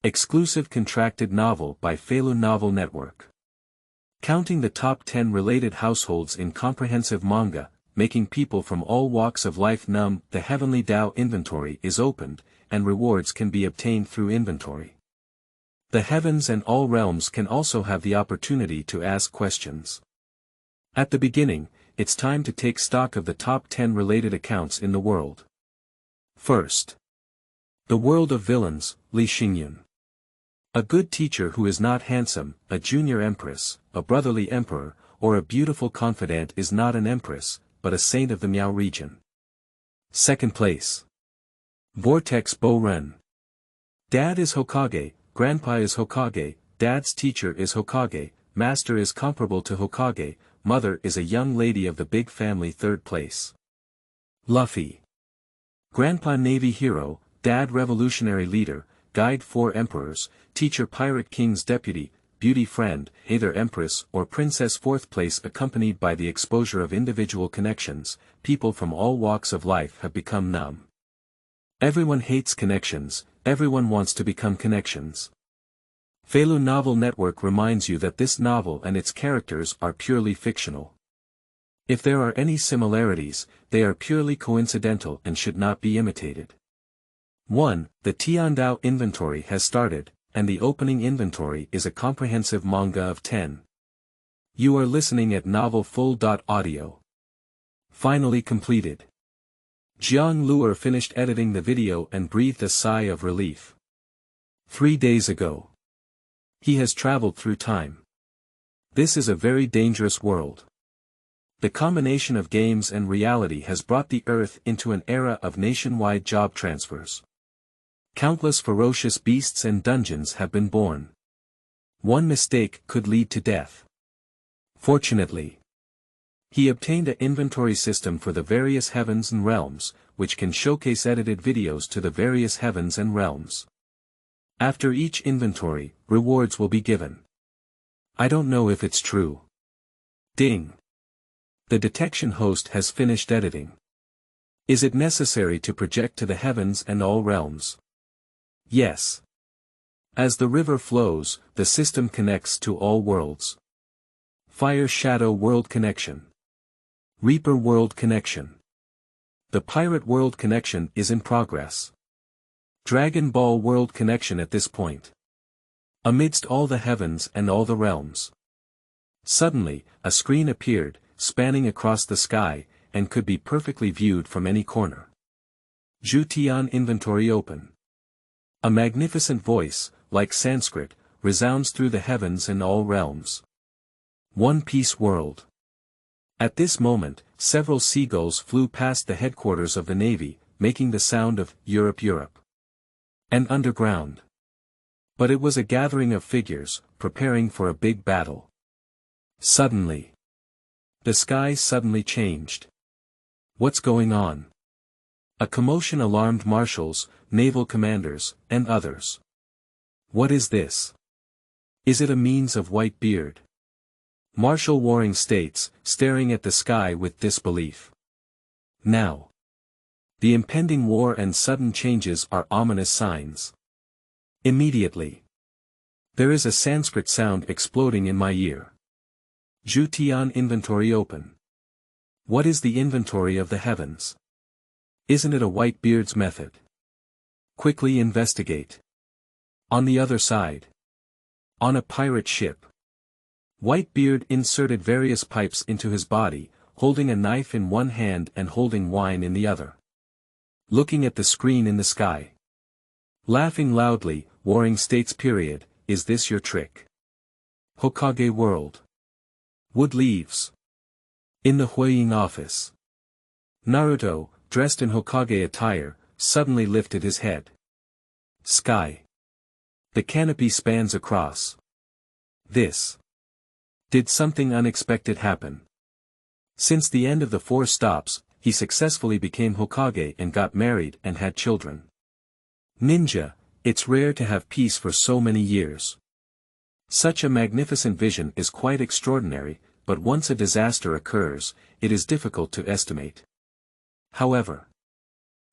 Exclusive contracted novel by Feilu Novel Network. Counting the top 10 related households in comprehensive manga, making people from all walks of life numb. The Heavenly Dao inventory is opened, and rewards can be obtained through inventory. The heavens and all realms can also have the opportunity to ask questions. At the beginning, it's time to take stock of the top 10 related accounts in the world. First. The world of villains, Li Xinyun. A good teacher who is not handsome, a junior empress, a brotherly emperor, or a beautiful confidant is not an empress, but a saint of the Miao region. Second place. Vortex Bo Ren.Dad is Hokage, Grandpa is Hokage, Dad's teacher is Hokage, Master is comparable to Hokage, Mother is a young lady of the big family. Third place. Luffy.Grandpa Navy Hero, Dad revolutionary leader, Guide 4 emperors, Teacher pirate king's deputy, beauty friend, either Empress or PrincessFourth. Place accompanied by the exposure of individual connections, people from all walks of life have become numb. Everyone hates connections, everyone wants to become connections. Feilu Novel Network reminds you that this novel and its characters are purely fictional. If there are any similarities, they are purely coincidental and should not be imitated. 1. The Tiandao inventory has started, and the opening inventory is a comprehensive manga of 10. You are listening at novelfull.audio. Finally completed. Jiang Luer finished editing the video and breathed a sigh of relief. 3 days ago. He has traveled through time. This is a very dangerous world. The combination of games and reality has brought the Earth into an era of nationwide job transfers. Countless ferocious beasts and dungeons have been born. One mistake could lead to death. Fortunately, he obtained an inventory system for the various heavens and realms, which can showcase edited videos to the various heavens and realms. After each inventory, rewards will be given. I don't know if it's true. Ding. The detection host has finished editing. Is it necessary to project to the heavens and all realms? Yes. As the river flows, the system connects to all worlds. Fire Shadow World Connection. Reaper World Connection. The Pirate World Connection is in progress. Dragon Ball World Connection at this point. Amidst all the heavens and all the realms. Suddenly, a screen appeared, spanning across the sky, and could be perfectly viewed from any corner. Zhu Tian inventory open. A magnificent voice, like Sanskrit, resounds through the heavens and all realms. One Piece World. At this moment, several seagulls flew past the headquarters of the Navy, making the sound of Europe. And underground. But it was a gathering of figures, preparing for a big battle. Suddenly. The sky suddenly changed. What's going on? A commotion alarmed marshals, naval commanders, and others. What is this? Is it a means of white beard? Marshal Waring states, staring at the sky with disbelief. Now. The impending war and sudden changes are ominous signs. Immediately. There is a Sanskrit sound exploding in my ear. Zhu Tian inventory open. What is the inventory of the heavens? Isn't it a Whitebeard's method? Quickly investigate. On the other side. On a pirate ship. Whitebeard inserted various pipes into his body, holding a knife in one hand and holding wine in the other. Looking at the screen in the sky. Laughing loudly, Waring states period, is this your trick? Hokage world. Wood leaves. In the Huiying office. Naruto, dressed in Hokage attire, suddenly lifted his head. Sky. The canopy spans across. This. Did something unexpected happen? Since the end of the 4 stops, he successfully became Hokage and got married and had children. Ninja, it's rare to have peace for so many years. Such a magnificent vision is quite extraordinary, but once a disaster occurs, it is difficult to estimate. However,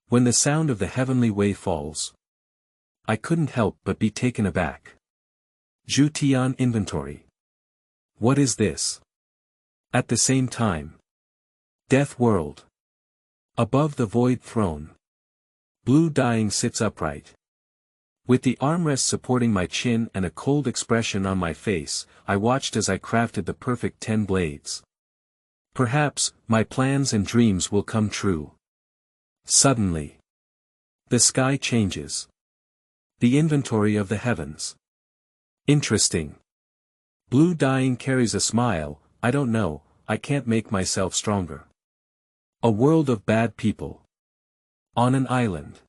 when the sound of the heavenly way falls, I couldn't help but be taken aback. Zhu Tian inventory. What is this? At the same time. Death world. Above the void throne. Blue Dying sits upright. With the armrest supporting my chin and a cold expression on my face, I watched as I crafted the perfect 10 blades. Perhaps, my plans and dreams will come true. Suddenly. The sky changes. The inventory of the heavens. Interesting. Blue Dying carries a smile. I don't know, I can't make myself stronger. A world of bad people. On an island.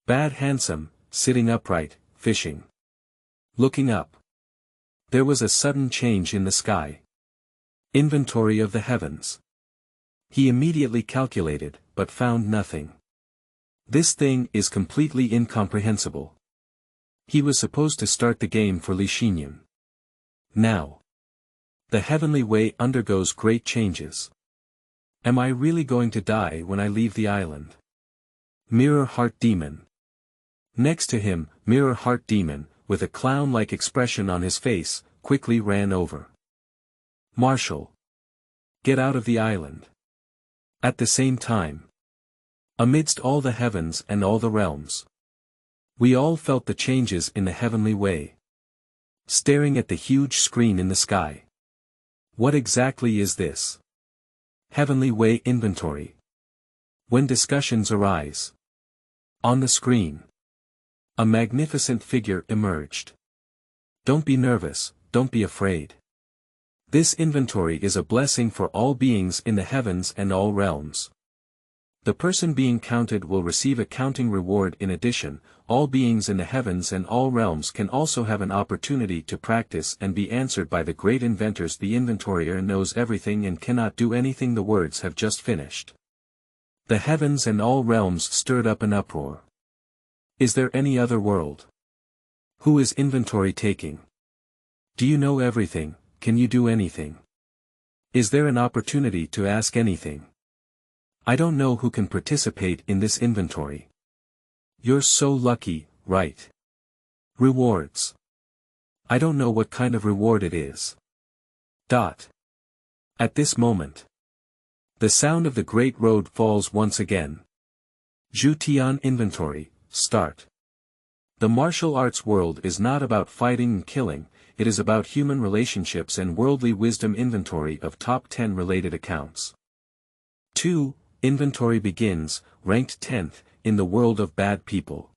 Bad Handsome, sitting upright, fishing. Looking up. There was a sudden change in the sky. Inventory of the heavens. He immediately calculated, but found nothing. This thing is completely incomprehensible. He was supposed to start the game for Li Xinyun. Now. The heavenly way undergoes great changes. Am I really going to die when I leave the island? Mirror Heart Demon. Next to him, Mirror Heart Demon, with a clown-like expression on his face, quickly ran over. Marshal. Get out of the island. At the same time. Amidst all the heavens and all the realms. We all felt the changes in the heavenly way. Staring at the huge screen in the sky. What exactly is this? Heavenly way inventory. When discussions arise. On the screen. A magnificent figure emerged. Don't be nervous, don't be afraid. This inventory is a blessing for all beings in the heavens and all realms. The person being counted will receive a counting reward. In addition, all beings in the heavens and all realms can also have an opportunity to practice and be answered by the great inventors. The inventorier knows everything and cannot do anything. The words have just finished. The heavens and all realms stirred up an uproar. Is there any other world? Who is inventory taking? Do you know everything? Can you do anything? Is there an opportunity to ask anything? I don't know who can participate in this inventory. You're so lucky, right? Rewards. I don't know what kind of reward it is. At this moment. The sound of the great road falls once again. Zhu Tian inventory, start. The martial arts world is not about fighting and killing, it is about human relationships and worldly wisdom. Inventory of top 10 related accounts. 2. Inventory begins, ranked 10th, in the world of bad people.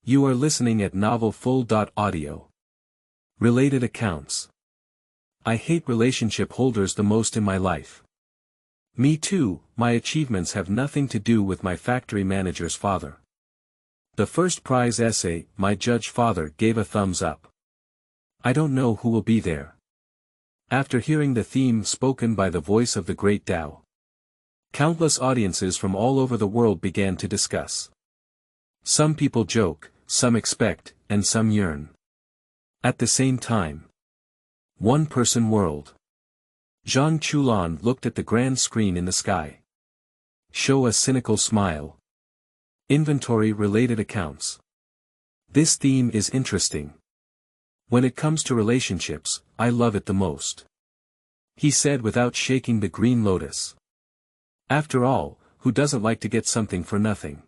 You are listening at Novel Full.audio. Related accounts. I hate relationship holders the most in my life. Me too, my achievements have nothing to do with my factory manager's father. The first prize essay, my judge father gave a thumbs up. I don't know who will be there. After hearing the theme spoken by the voice of the great Dao. Countless audiences from all over the world began to discuss. Some people joke, some expect, and some yearn. At the same time. One-person world. Zhang Chulan looked at the grand screen in the sky. Show a cynical smile. Inventory-related accounts. This theme is interesting. When it comes to relationships, I love it the most. He said without shaking the green lotus. After all, who doesn't like to get something for nothing?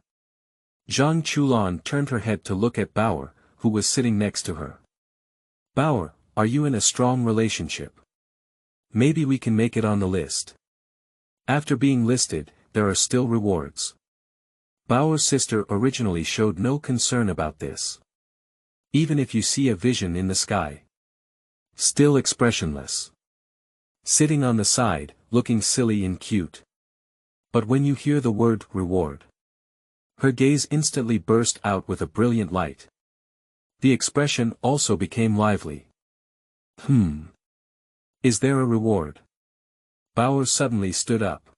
Zhang Chulan turned her head to look at Bauer, who was sitting next to her. Bauer, are you in a strong relationship? Maybe we can make it on the list. After being listed, there are still rewards. Bauer's sister originally showed no concern about this. Even if you see a vision in the sky. Still expressionless. Sitting on the side, looking silly and cute. But when you hear the word reward. Her gaze instantly burst out with a brilliant light. The expression also became lively. Is there a reward? Bauer suddenly stood up.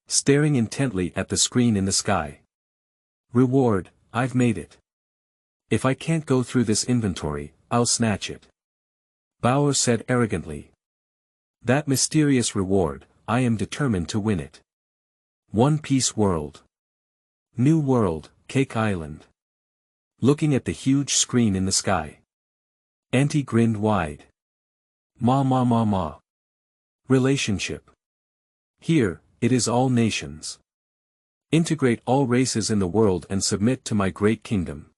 Staring intently at the screen in the sky. Reward, I've made it. If I can't go through this inventory, I'll snatch it. Bauer said arrogantly. That mysterious reward, I am determined to win it. One Piece World. New World, Cake Island. looking at the huge screen in the sky. Auntie grinned wide. Ma ma ma ma. Relationship. Here, it is all nations. Integrate all races in the world and submit to my great kingdom.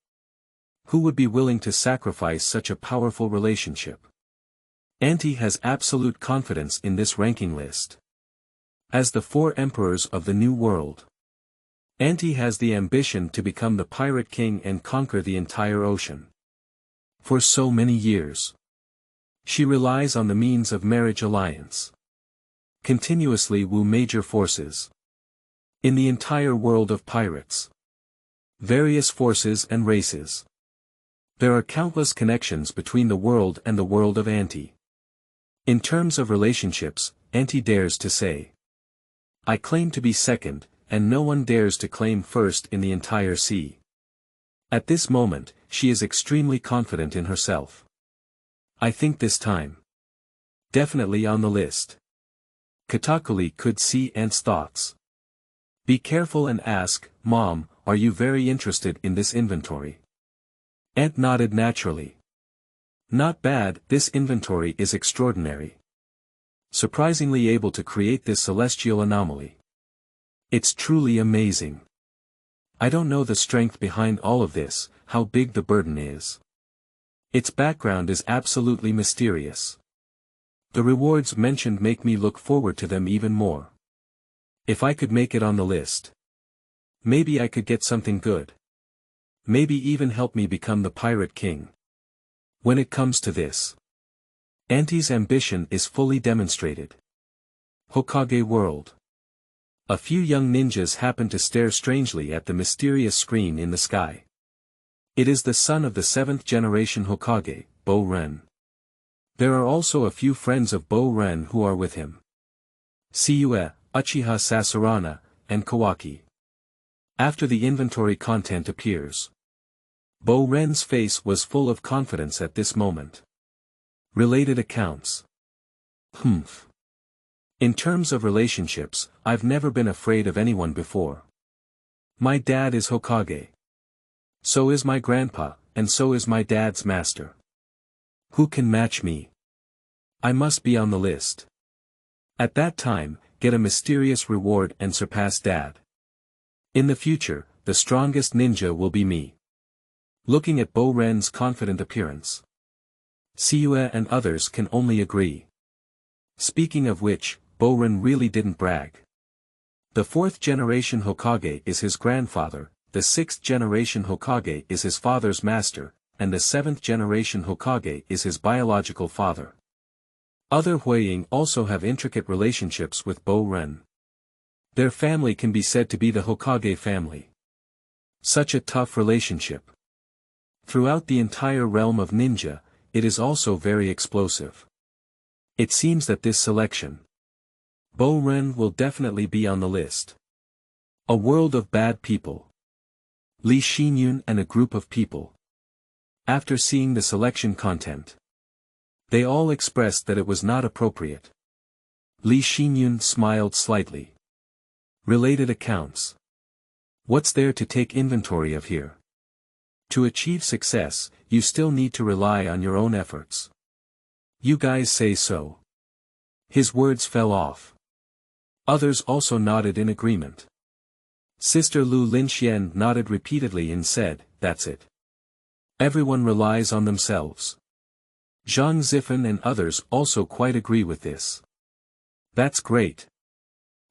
Who would be willing to sacrifice such a powerful relationship? Auntie has absolute confidence in this ranking list. As the 4 emperors of the New World, Auntie has the ambition to become the pirate king and conquer the entire ocean. For so many years, she relies on the means of marriage alliance. Continuously woo major forces. In the entire world of pirates. Various forces and races. There are countless connections between the world and the world of Auntie. In terms of relationships, Auntie dares to say, I claim to be second, and no one dares to claim first in the entire sea. At this moment, she is extremely confident in herself. I think this time. Definitely on the list. Katakuri could see Aunt's thoughts. Be careful and ask, Mom, are you very interested in this inventory? Aunt nodded naturally. Not bad, this inventory is extraordinary. Surprisingly able to create this celestial anomaly. It's truly amazing. I don't know the strength behind all of this, how big the burden is. Its background is absolutely mysterious. The rewards mentioned make me look forward to them even more. If I could make it on the list. Maybe I could get something good. Maybe even help me become the Pirate King. When it comes to this, Auntie's ambition is fully demonstrated. Hokage World. A few young ninjas happen to stare strangely at the mysterious screen in the sky. It is the son of the 7th generation Hokage, Bo Ren. There are also a few friends of Bo Ren who are with him. Xingyun-A, Uchiha Sasarana, and Kawaki. After the inventory content appears, Bo Ren's face was full of confidence at this moment. Related accounts. In terms of relationships, I've never been afraid of anyone before. My dad is Hokage. So is my grandpa, and so is my dad's master. Who can match me? I must be on the list. At that time, get a mysterious reward and surpass Dad. In the future, the strongest ninja will be me. Looking at Bo Ren's confident appearance, Xingyun-A and others can only agree. Speaking of which, Bo Ren really didn't brag. The 4th generation Hokage is his grandfather, the 6th generation Hokage is his father's master, and the 7th generation Hokage is his biological father. Other Huiying also have intricate relationships with Bo Ren. Their family can be said to be the Hokage family. Such a tough relationship. Throughout the entire realm of ninja, it is also very explosive. It seems that this selection, Bo Ren will definitely be on the list. A world of bad people. Li Xinyun and a group of people. After seeing the selection content, they all expressed that it was not appropriate. Li Xinyun smiled slightly. Related accounts. What's there to take inventory of here? To achieve success, you still need to rely on your own efforts. You guys say so. His words fell off. Others also nodded in agreement. Sister Lu Linxian nodded repeatedly and said, that's it. Everyone relies on themselves. Zhang Zifan and others also quite agree with this. That's great.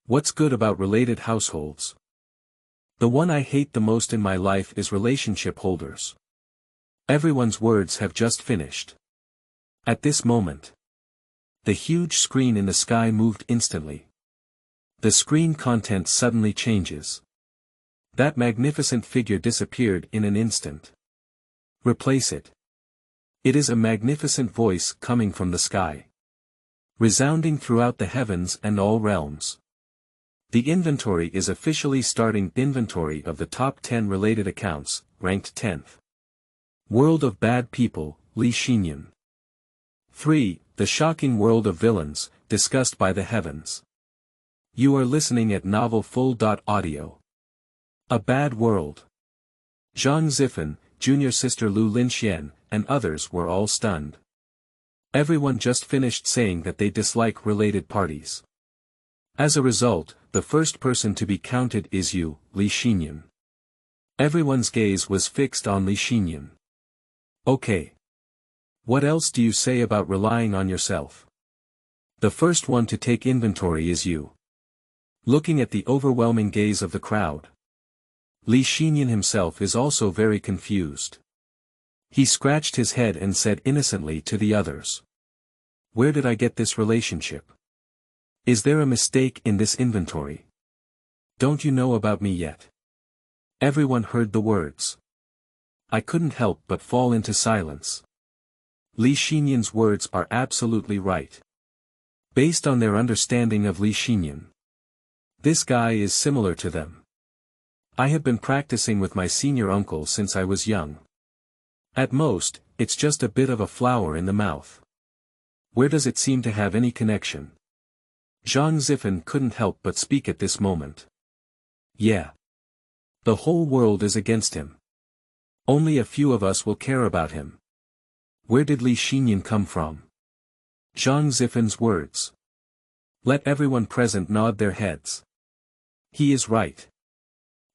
What's good about related households? The one I hate the most in my life is relationship holders. Everyone's words have just finished. At this moment, the huge screen in the sky moved instantly. The screen content suddenly changes. That magnificent figure disappeared in an instant. Replace it. It is a magnificent voice coming from the sky. Resounding throughout the heavens and all realms. The inventory is officially starting. Inventory of the top 10 related accounts, ranked 10th. World of Bad People, Li Xinyun. 3. The Shocking World of Villains, discussed by the heavens. You are listening at Novel Full. Audio. A Bad World. Zhang Zifan, junior sister Li Xinyun, and others were all stunned. Everyone just finished saying that they dislike related parties. As a result, the first person to be counted is you, Li Xinyun. Everyone's gaze was fixed on Li Xinyun. Okay. What else do you say about relying on yourself? The first one to take inventory is you. Looking at the overwhelming gaze of the crowd, Li Xinyun himself is also very confused. He scratched his head and said innocently to the others. Where did I get this relationship? Is there a mistake in this inventory? Don't you know about me yet? Everyone heard the words. I couldn't help but fall into silence. Li Xinyun's words are absolutely right. Based on their understanding of Li Xinyun, this guy is similar to them. I have been practicing with my senior uncle since I was young. At most, it's just a bit of a flower in the mouth. Where does it seem to have any connection? Zhang Zifen couldn't help but speak at this moment. Yeah. The whole world is against him. Only a few of us will care about him. Where did Li Xinyun come from? Zhang Zifen's words. Let everyone present nod their heads. He is right.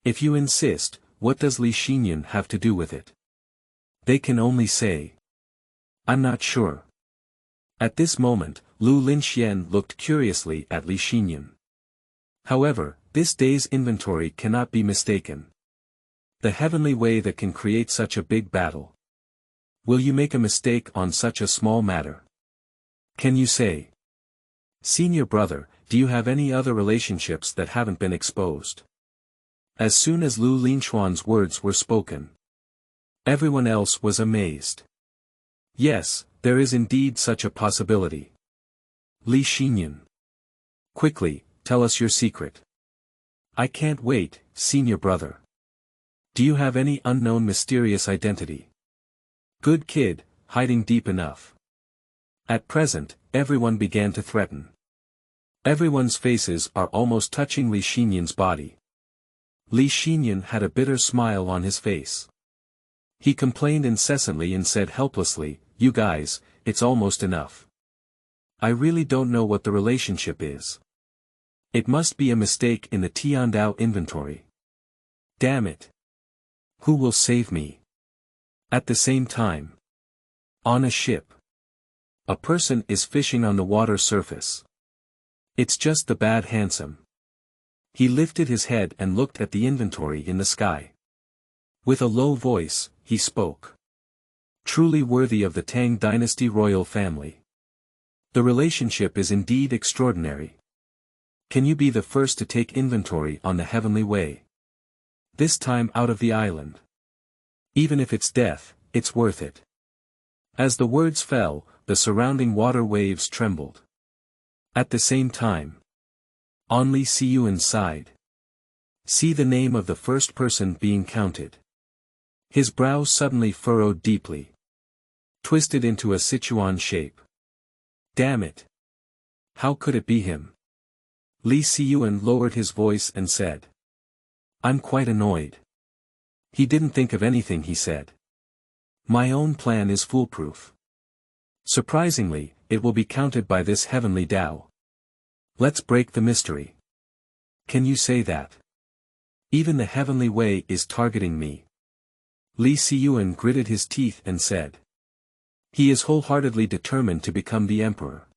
If you insist, what does Li Xinyun have to do with it? They can only say. I'm not sure. At this moment, Lu Linxian looked curiously at Li Xinyun. However, this day's inventory cannot be mistaken. The heavenly way that can create such a big battle. Will you make a mistake on such a small matter? Can you say? Senior brother, do you have any other relationships that haven't been exposed? As soon as Lu Linxuan's words were spoken, everyone else was amazed. Yes, there is indeed such a possibility. Li Xinyun. Quickly, tell us your secret. I can't wait, senior brother. Do you have any unknown mysterious identity? Good kid, hiding deep enough. At present, everyone began to threaten. Everyone's faces are almost touching Li Xinyun's body. Li Xinyun had a bitter smile on his face. He complained incessantly and said helplessly, you guys, it's almost enough. I really don't know what the relationship is. It must be a mistake in the Tiandao inventory. Damn it. Who will save me? At the same time. On a ship. A person is fishing on the water surface. It's just the bad handsome. He lifted his head and looked at the inventory in the sky. With a low voice, he spoke. Truly worthy of the Tang dynasty royal family. The relationship is indeed extraordinary. Can you be the first to take inventory on the heavenly way? This time out of the island. Even if it's death, it's worth it. As the words fell, the surrounding water waves trembled. At the same time, on Li Xinyun's side. See the name of the first person being counted. His brows suddenly furrowed deeply. Twisted into a Sichuan shape. Damn it. How could it be him? Li Xinyun lowered his voice and said. I'm quite annoyed. He didn't think of anything, he said. My own plan is foolproof. Surprisingly, it will be counted by this Heavenly Dao. Let's break the mystery. Can you say that? Even the heavenly way is targeting me. Li Xinyun gritted his teeth and said. He is wholeheartedly determined to become the emperor.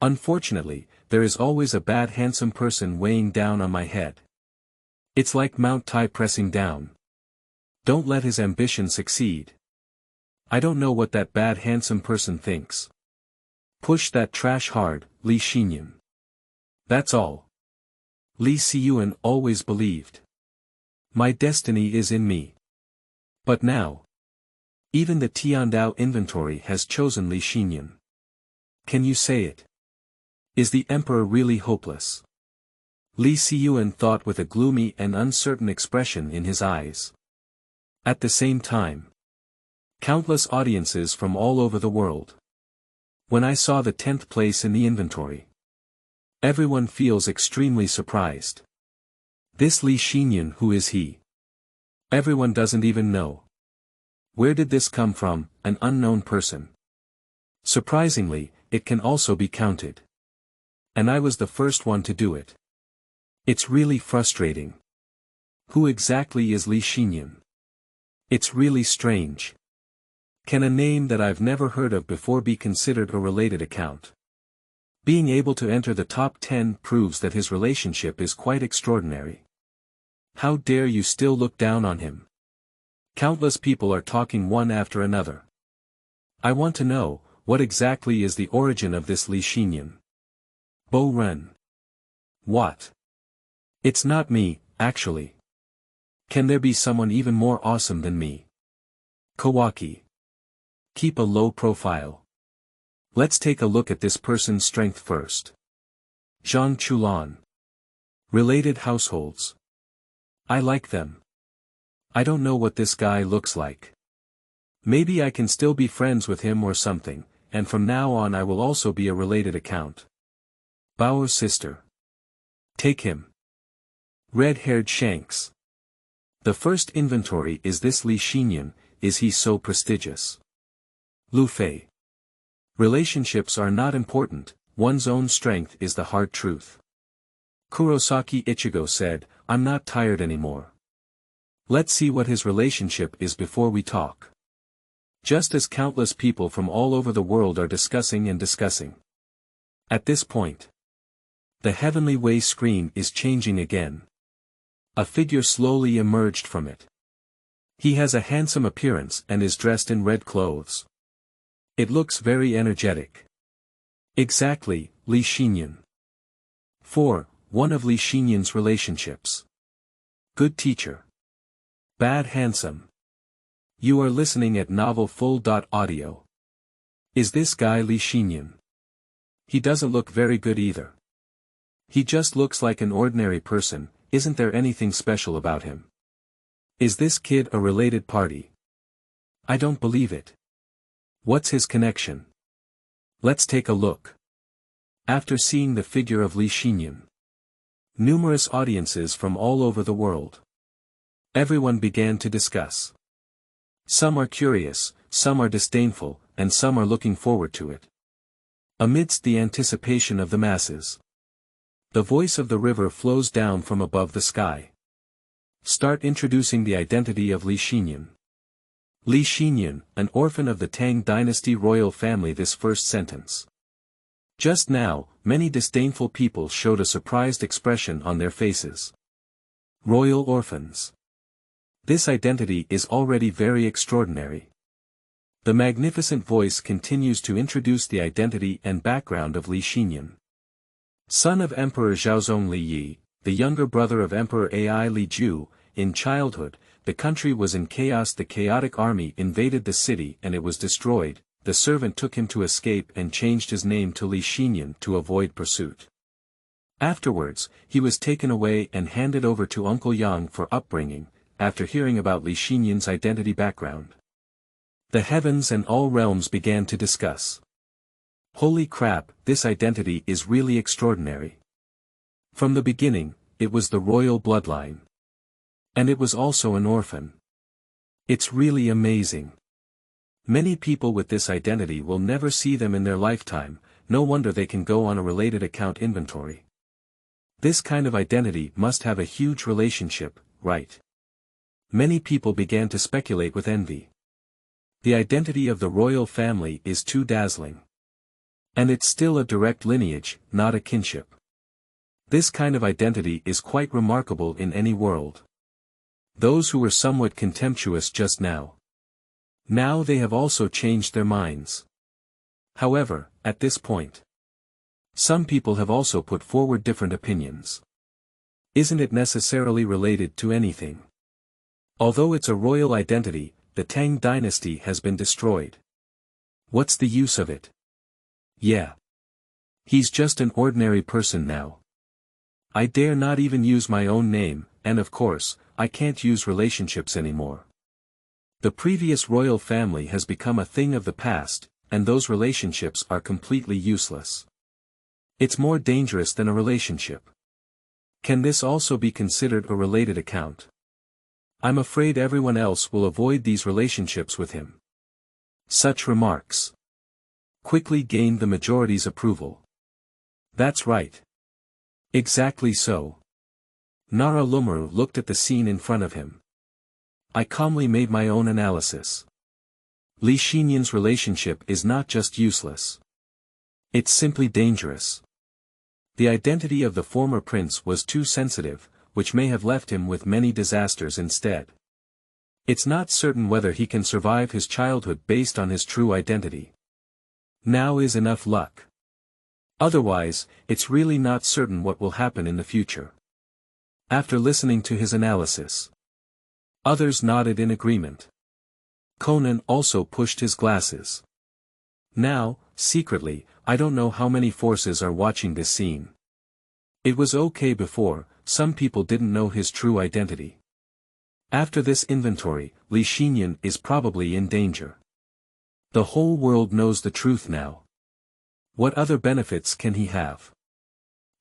Unfortunately, there is always a bad handsome person weighing down on my head. It's like Mount Tai pressing down. Don't let his ambition succeed. I don't know what that bad handsome person thinks. Push that trash hard, Li Xinyun. That's all. Li Xinyun always believed. My destiny is in me. But now. Even the Tiandao inventory has chosen Li Xinyun. Can you say it? Is the emperor really hopeless? Li Xinyun thought with a gloomy and uncertain expression in his eyes. At the same time, countless audiences from all over the world. When I saw the 10th place in the inventory, everyone feels extremely surprised. This Li Xinyun, who is he? Everyone doesn't even know. Where did this come from? An unknown person. Surprisingly, it can also be counted. And I was the first one to do it. It's really frustrating. Who exactly is Li Xinyun? It's really strange. Can a name that I've never heard of before be considered a related account? Being able to enter the top 10 proves that his relationship is quite extraordinary. How dare you still look down on him? Countless people are talking one after another. I want to know, what exactly is the origin of this Li Xinyun? Bo Ren. What? It's not me, actually. Can there be someone even more awesome than me? Kawaki. Keep a low profile. Let's take a look at this person's strength first. Zhang Chulan. Related households. I like them. I don't know what this guy looks like. Maybe I can still be friends with him or something, and from now on I will also be a related account. Bao's sister. Take him. Red-haired Shanks. The first inventory is this Li Xinyun, is he so prestigious? Luffy. Relationships are not important, one's own strength is the hard truth. Kurosaki Ichigo said, I'm not tired anymore. Let's see what his relationship is before we talk. Just as countless people from all over the world are discussing and discussing. At this point, the Heavenly Way screen is changing again. A figure slowly emerged from it. He has a handsome appearance and is dressed in red clothes. It looks very energetic. Exactly, Li Xinyun. 4. One of Li Xinyun's relationships. Good teacher. Bad handsome. You are listening at novel full.audio. Is this guy Li Xinyun? He doesn't look very good either. He just looks like an ordinary person, isn't there anything special about him? Is this kid a related party? I don't believe it. What's his connection? Let's take a look. After seeing the figure of Li Xinyun, numerous audiences from all over the world. Everyone began to discuss. Some are curious, some are disdainful, and some are looking forward to it. Amidst the anticipation of the masses, the voice of the river flows down from above the sky. Start introducing the identity of Li Xinyun. Li Xinyun, an orphan of the Tang dynasty royal family. This first sentence. Just now, many disdainful people showed a surprised expression on their faces. Royal orphans. This identity is already very extraordinary. The magnificent voice continues to introduce the identity and background of Li Xinyun. Son of Emperor Zhaozong Li Yi, the younger brother of Emperor Ai Li Ju, in childhood, the country was in chaos. The chaotic army invaded the city and it was destroyed. The servant took him to escape and changed his name to Li Xinyun to avoid pursuit. Afterwards, he was taken away and handed over to Uncle Yang for upbringing, after hearing about Li Xinyun's identity background. The heavens and all realms began to discuss. Holy crap, this identity is really extraordinary. From the beginning, it was the royal bloodline. And it was also an orphan. It's really amazing. Many people with this identity will never see them in their lifetime, no wonder they can go on a related account inventory. This kind of identity must have a huge relationship, right? Many people began to speculate with envy. The identity of the royal family is too dazzling. And it's still a direct lineage, not a kinship. This kind of identity is quite remarkable in any world. Those who were somewhat contemptuous just now. Now they have also changed their minds. However, at this point, some people have also put forward different opinions. Isn't it necessarily related to anything? Although it's a royal identity, the Tang dynasty has been destroyed. What's the use of it? Yeah. He's just an ordinary person now. I dare not even use my own name, and of course, I can't use relationships anymore. The previous royal family has become a thing of the past, and those relationships are completely useless. It's more dangerous than a relationship. Can this also be considered a related account? I'm afraid everyone else will avoid these relationships with him. Such remarks quickly gained the majority's approval. That's right. Exactly so. Nara Lumuru looked at the scene in front of him. I calmly made my own analysis. Li Xinyun's relationship is not just useless. It's simply dangerous. The identity of the former prince was too sensitive, which may have left him with many disasters instead. It's not certain whether he can survive his childhood based on his true identity. Now is enough luck. Otherwise, it's really not certain what will happen in the future. After listening to his analysis, others nodded in agreement. Conan also pushed his glasses. Now, secretly, I don't know how many forces are watching this scene. It was okay before, some people didn't know his true identity. After this inventory, Li Xinyun is probably in danger. The whole world knows the truth now. What other benefits can he have?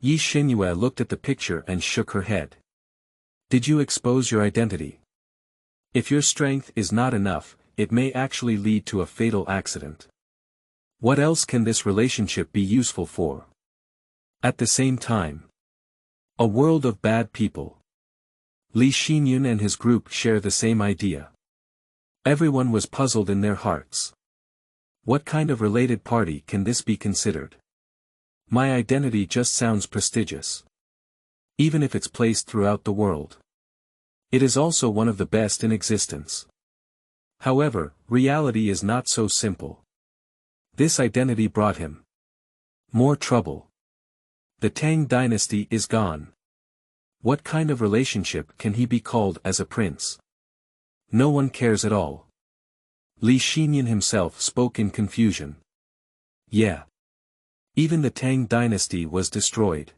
Li Xinyun looked at the picture and shook her head. Did you expose your identity? If your strength is not enough, it may actually lead to a fatal accident. What else can this relationship be useful for? At the same time, a world of bad people. Li Xinyun and his group share the same idea. Everyone was puzzled in their hearts. What kind of related party can this be considered? My identity just sounds prestigious. Even if it's placed throughout the world. It is also one of the best in existence. However, reality is not so simple. This identity brought him more trouble. The Tang dynasty is gone. What kind of relationship can he be called as a prince? No one cares at all. Li Xinyun himself spoke in confusion. Yeah. Even the Tang dynasty was destroyed.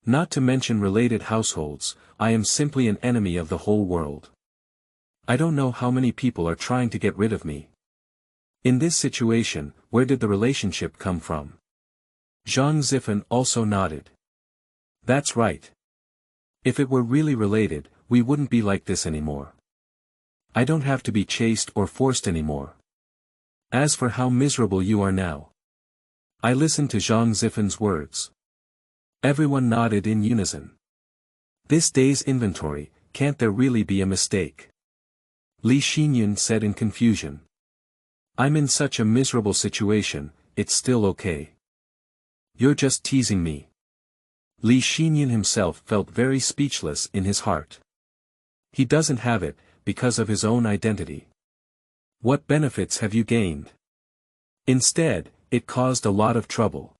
Not to mention related households, I am simply an enemy of the whole world. I don't know how many people are trying to get rid of me. In this situation, where did the relationship come from? Zhang Zifen also nodded. That's right. If it were really related, we wouldn't be like this anymore. I don't have to be chased or forced anymore. As for how miserable you are now. I listened to Zhang Zifen's words. Everyone nodded in unison. This day's inventory, can't there really be a mistake? Li Xinyun said in confusion. I'm in such a miserable situation, it's still okay. You're just teasing me. Li Xinyun himself felt very speechless in his heart. He doesn't have it, because of his own identity. What benefits have you gained? Instead, it caused a lot of trouble.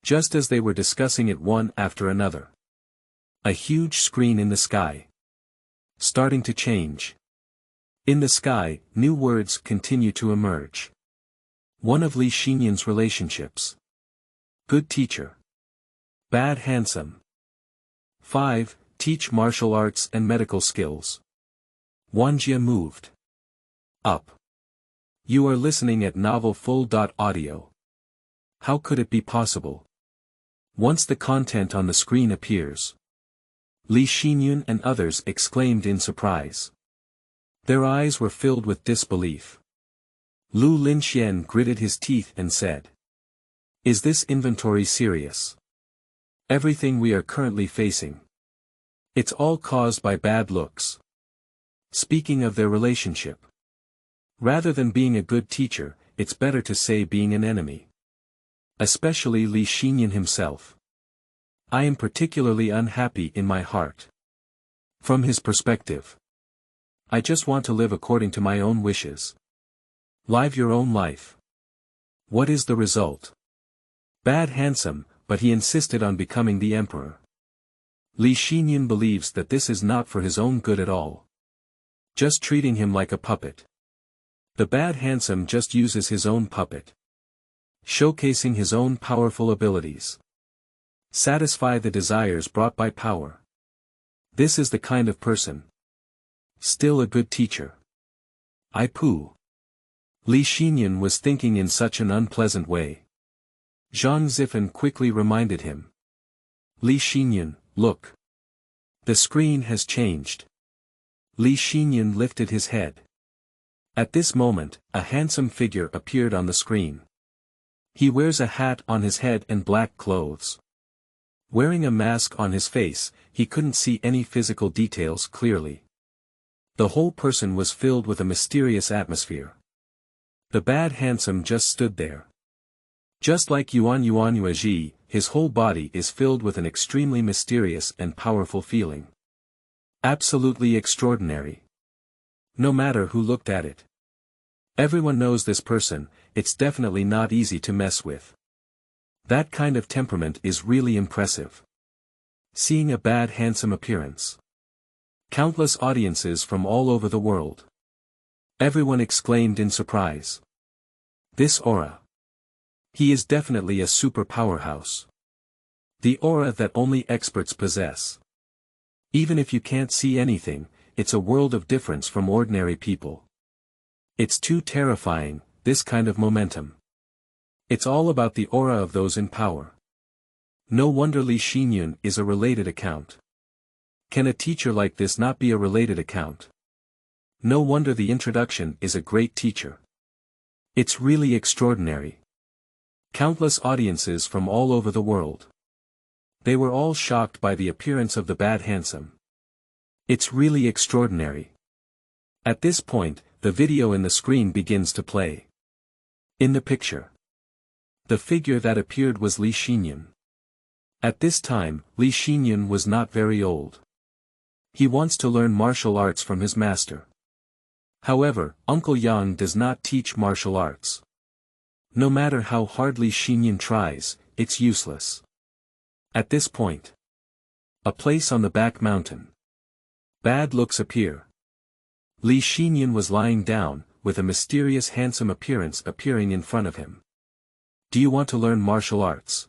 Just as they were discussing it one after another. A huge screen in the sky. Starting to change. In the sky, new words continue to emerge. One of Li Xinyun's relationships. Good teacher. Bad handsome. 5. Teach martial arts and medical skills. Wanjie Moved. Up. You are listening at novelfull.audio. How could it be possible? Once the content on the screen appears. Li Xinyun and others exclaimed in surprise. Their eyes were filled with disbelief. Lu Linxian gritted his teeth and said. Is this inventory serious? Everything we are currently facing. It's all caused by bad looks. Speaking of their relationship. Rather than being a good teacher, it's better to say being an enemy. Especially Li Xinyun himself. I am particularly unhappy in my heart. From his perspective. I just want to live according to my own wishes. Live your own life. What is the result? Bad handsome, but he insisted on becoming the emperor. Li Xinyun believes that this is not for his own good at all. Just treating him like a puppet. The bad handsome just uses his own puppet. Showcasing his own powerful abilities. Satisfy the desires brought by power. This is the kind of person. Still a good teacher. I pooh. Li Xinyun was thinking in such an unpleasant way. Zhang Zifen quickly reminded him. Li Xinyun, look. The screen has changed. Li Xinyun lifted his head. At this moment, a handsome figure appeared on the screen. He wears a hat on his head and black clothes. Wearing a mask on his face, he couldn't see any physical details clearly. The whole person was filled with a mysterious atmosphere. The bad handsome just stood there. Just like Wanjie, his whole body is filled with an extremely mysterious and powerful feeling. Absolutely extraordinary. No matter who looked at it. Everyone knows this person, it's definitely not easy to mess with. That kind of temperament is really impressive. Seeing a bad handsome appearance. Countless audiences from all over the world. Everyone exclaimed in surprise. This aura. He is definitely a super powerhouse. The aura that only experts possess. Even if you can't see anything, it's a world of difference from ordinary people. It's too terrifying, this kind of momentum. It's all about the aura of those in power. No wonder Li Xinyun is a related account. Can a teacher like this not be a related account? No wonder the introduction is a great teacher. It's really extraordinary. Countless audiences from all over the world. They were all shocked by the appearance of the bad handsome. It's really extraordinary. At this point, the video in the screen begins to play. In the picture, the figure that appeared was Li Xinyun. At this time, Li Xinyun was not very old. He wants to learn martial arts from his master. However, Uncle Yang does not teach martial arts. No matter how hard Li Xinyun tries, it's useless. At this point, a place on the back mountain. Bad looks appear. Li Xinyun was lying down, with a mysterious handsome appearance appearing in front of him. Do you want to learn martial arts?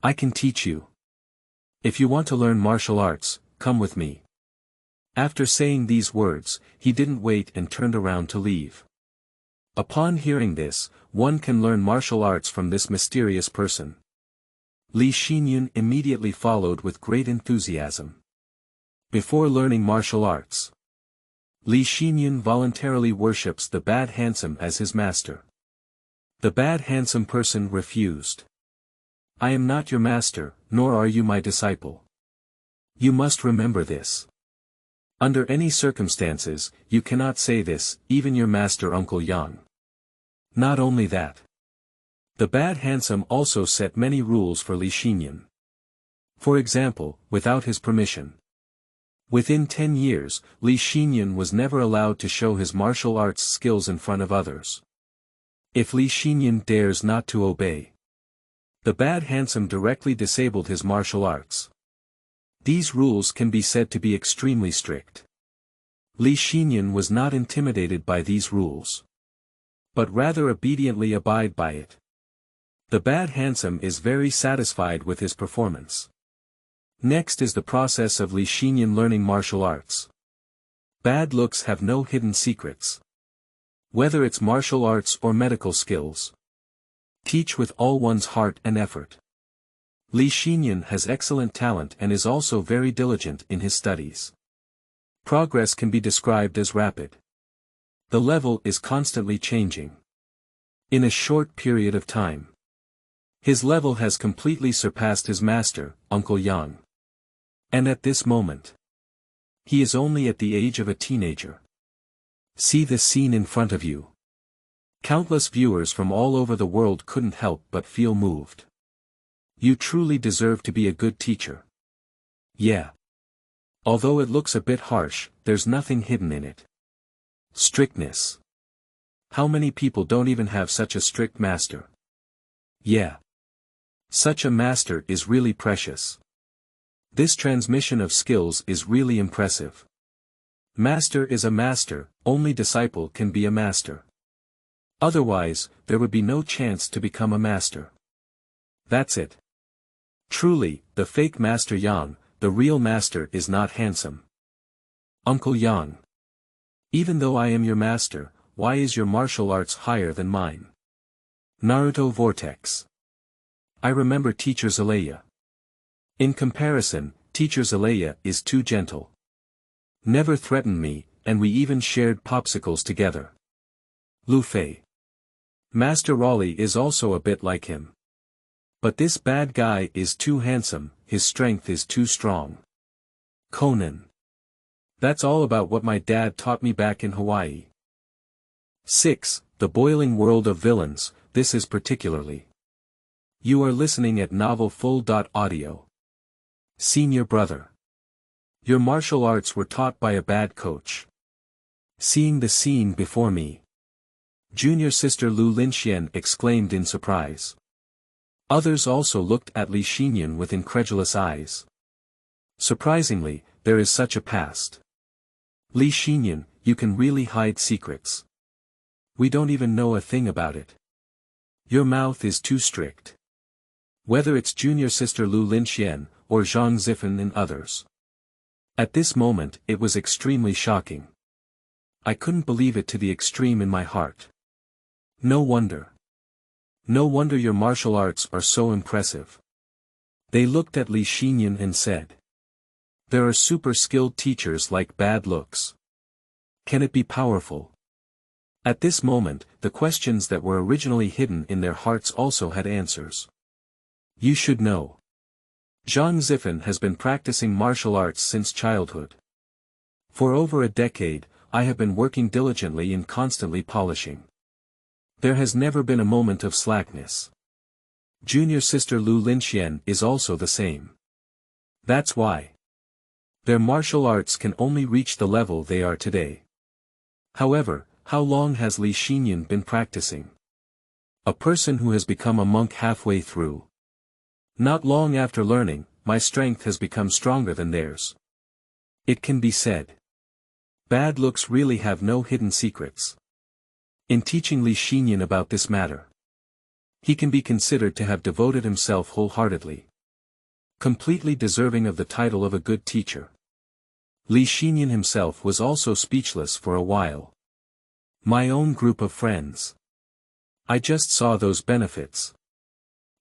I can teach you. If you want to learn martial arts, come with me. After saying these words, he didn't wait and turned around to leave. Upon hearing this, one can learn martial arts from this mysterious person. Li Xinyun immediately followed with great enthusiasm. Before learning martial arts, Li Xinyun voluntarily worships the bad handsome as his master. The bad handsome person refused. I am not your master, nor are you my disciple. You must remember this. Under any circumstances, you cannot say this, even your master Uncle Yang. Not only that. The bad handsome also set many rules for Li Xinyun. For example, without his permission. Within 10 years, Li Xinyun was never allowed to show his martial arts skills in front of others. If Li Xinyun dares not to obey, the bad handsome directly disabled his martial arts. These rules can be said to be extremely strict. Li Xinyun was not intimidated by these rules, but rather obediently abide by it. The bad handsome is very satisfied with his performance. Next is the process of Li Xinyun learning martial arts. Bad looks have no hidden secrets. Whether it's martial arts or medical skills, teach with all one's heart and effort. Li Xinyun has excellent talent and is also very diligent in his studies. Progress can be described as rapid. The level is constantly changing. In a short period of time, his level has completely surpassed his master, Uncle Yang. And at this moment, he is only at the age of a teenager. See this scene in front of you. Countless viewers from all over the world couldn't help but feel moved. You truly deserve to be a good teacher. Yeah. Although it looks a bit harsh, there's nothing hidden in it. Strictness. How many people don't even have such a strict master? Yeah. Such a master is really precious. This transmission of skills is really impressive. Master is a master, only disciple can be a master. Otherwise, there would be no chance to become a master. That's it. Truly, the fake Master Yang, the real master is not handsome. Uncle Yang. Even though I am your master, why is your martial arts higher than mine? Naruto Vortex. I remember Teacher Zelaya. In comparison, Teacher Zelaya is too gentle. Never threatened me, and we even shared popsicles together. Lu Fei. Master Raleigh is also a bit like him. But this bad guy is too handsome, his strength is too strong. Conan. That's all about what my dad taught me back in Hawaii. 6. The Boiling World of Villains, this is particularly. You are listening at novelfull.audio. Senior brother. Your martial arts were taught by a bad coach. Seeing the scene before me. Junior sister Li Xinyun exclaimed in surprise. Others also looked at Li Xinyun with incredulous eyes. Surprisingly, there is such a past. Li Xinyun, you can really hide secrets. We don't even know a thing about it. Your mouth is too strict. Whether it's junior sister Li Xinyun, or Zhang Zifan and others. At this moment, it was extremely shocking. I couldn't believe it to the extreme in my heart. No wonder. No wonder your martial arts are so impressive. They looked at Li Xinyun and said. There are super skilled teachers like bad looks. Can it be powerful? At this moment, the questions that were originally hidden in their hearts also had answers. You should know. Zhang Zifan has been practicing martial arts since childhood. For over a decade, I have been working diligently and constantly polishing. There has never been a moment of slackness. Junior sister Li Xinyun is also the same. That's why. Their martial arts can only reach the level they are today. However, how long has Li Xinyun been practicing? A person who has become a monk halfway through. Not long after learning, my strength has become stronger than theirs. It can be said. Bad looks really have no hidden secrets. In teaching Li Xinyun about this matter, he can be considered to have devoted himself wholeheartedly. Completely deserving of the title of a good teacher. Li Xinyun himself was also speechless for a while. My own group of friends. I just saw those benefits.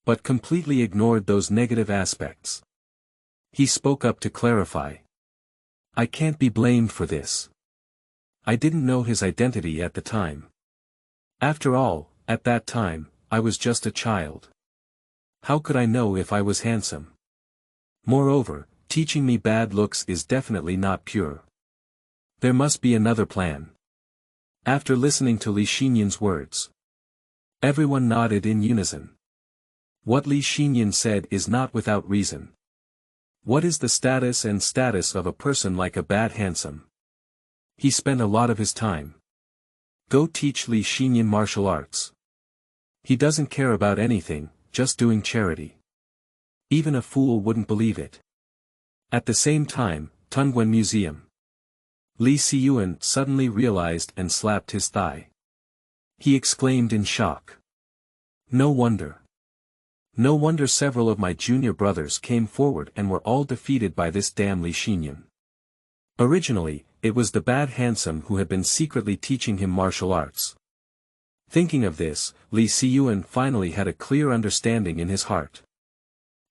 But completely ignored those negative aspects. He spoke up to clarify. I can't be blamed for this. I didn't know his identity at the time. After all, at that time, I was just a child. How could I know if I was handsome? Moreover, teaching me bad looks is definitely not pure. There must be another plan. After listening to Li Xinyun's words, everyone nodded in unison. What Li Xinyun said is not without reason. What is the status of a person like a bad handsome? He spent a lot of his time. Go teach Li Xinyun martial arts. He doesn't care about anything, just doing charity. Even a fool wouldn't believe it. At the same time, Tongwen Museum. Li Xinyun suddenly realized and slapped his thigh. He exclaimed in shock. No wonder. No wonder several of my junior brothers came forward and were all defeated by this damn Li Xinyun. Originally, it was the bad handsome who had been secretly teaching him martial arts. Thinking of this, Li Xinyun finally had a clear understanding in his heart.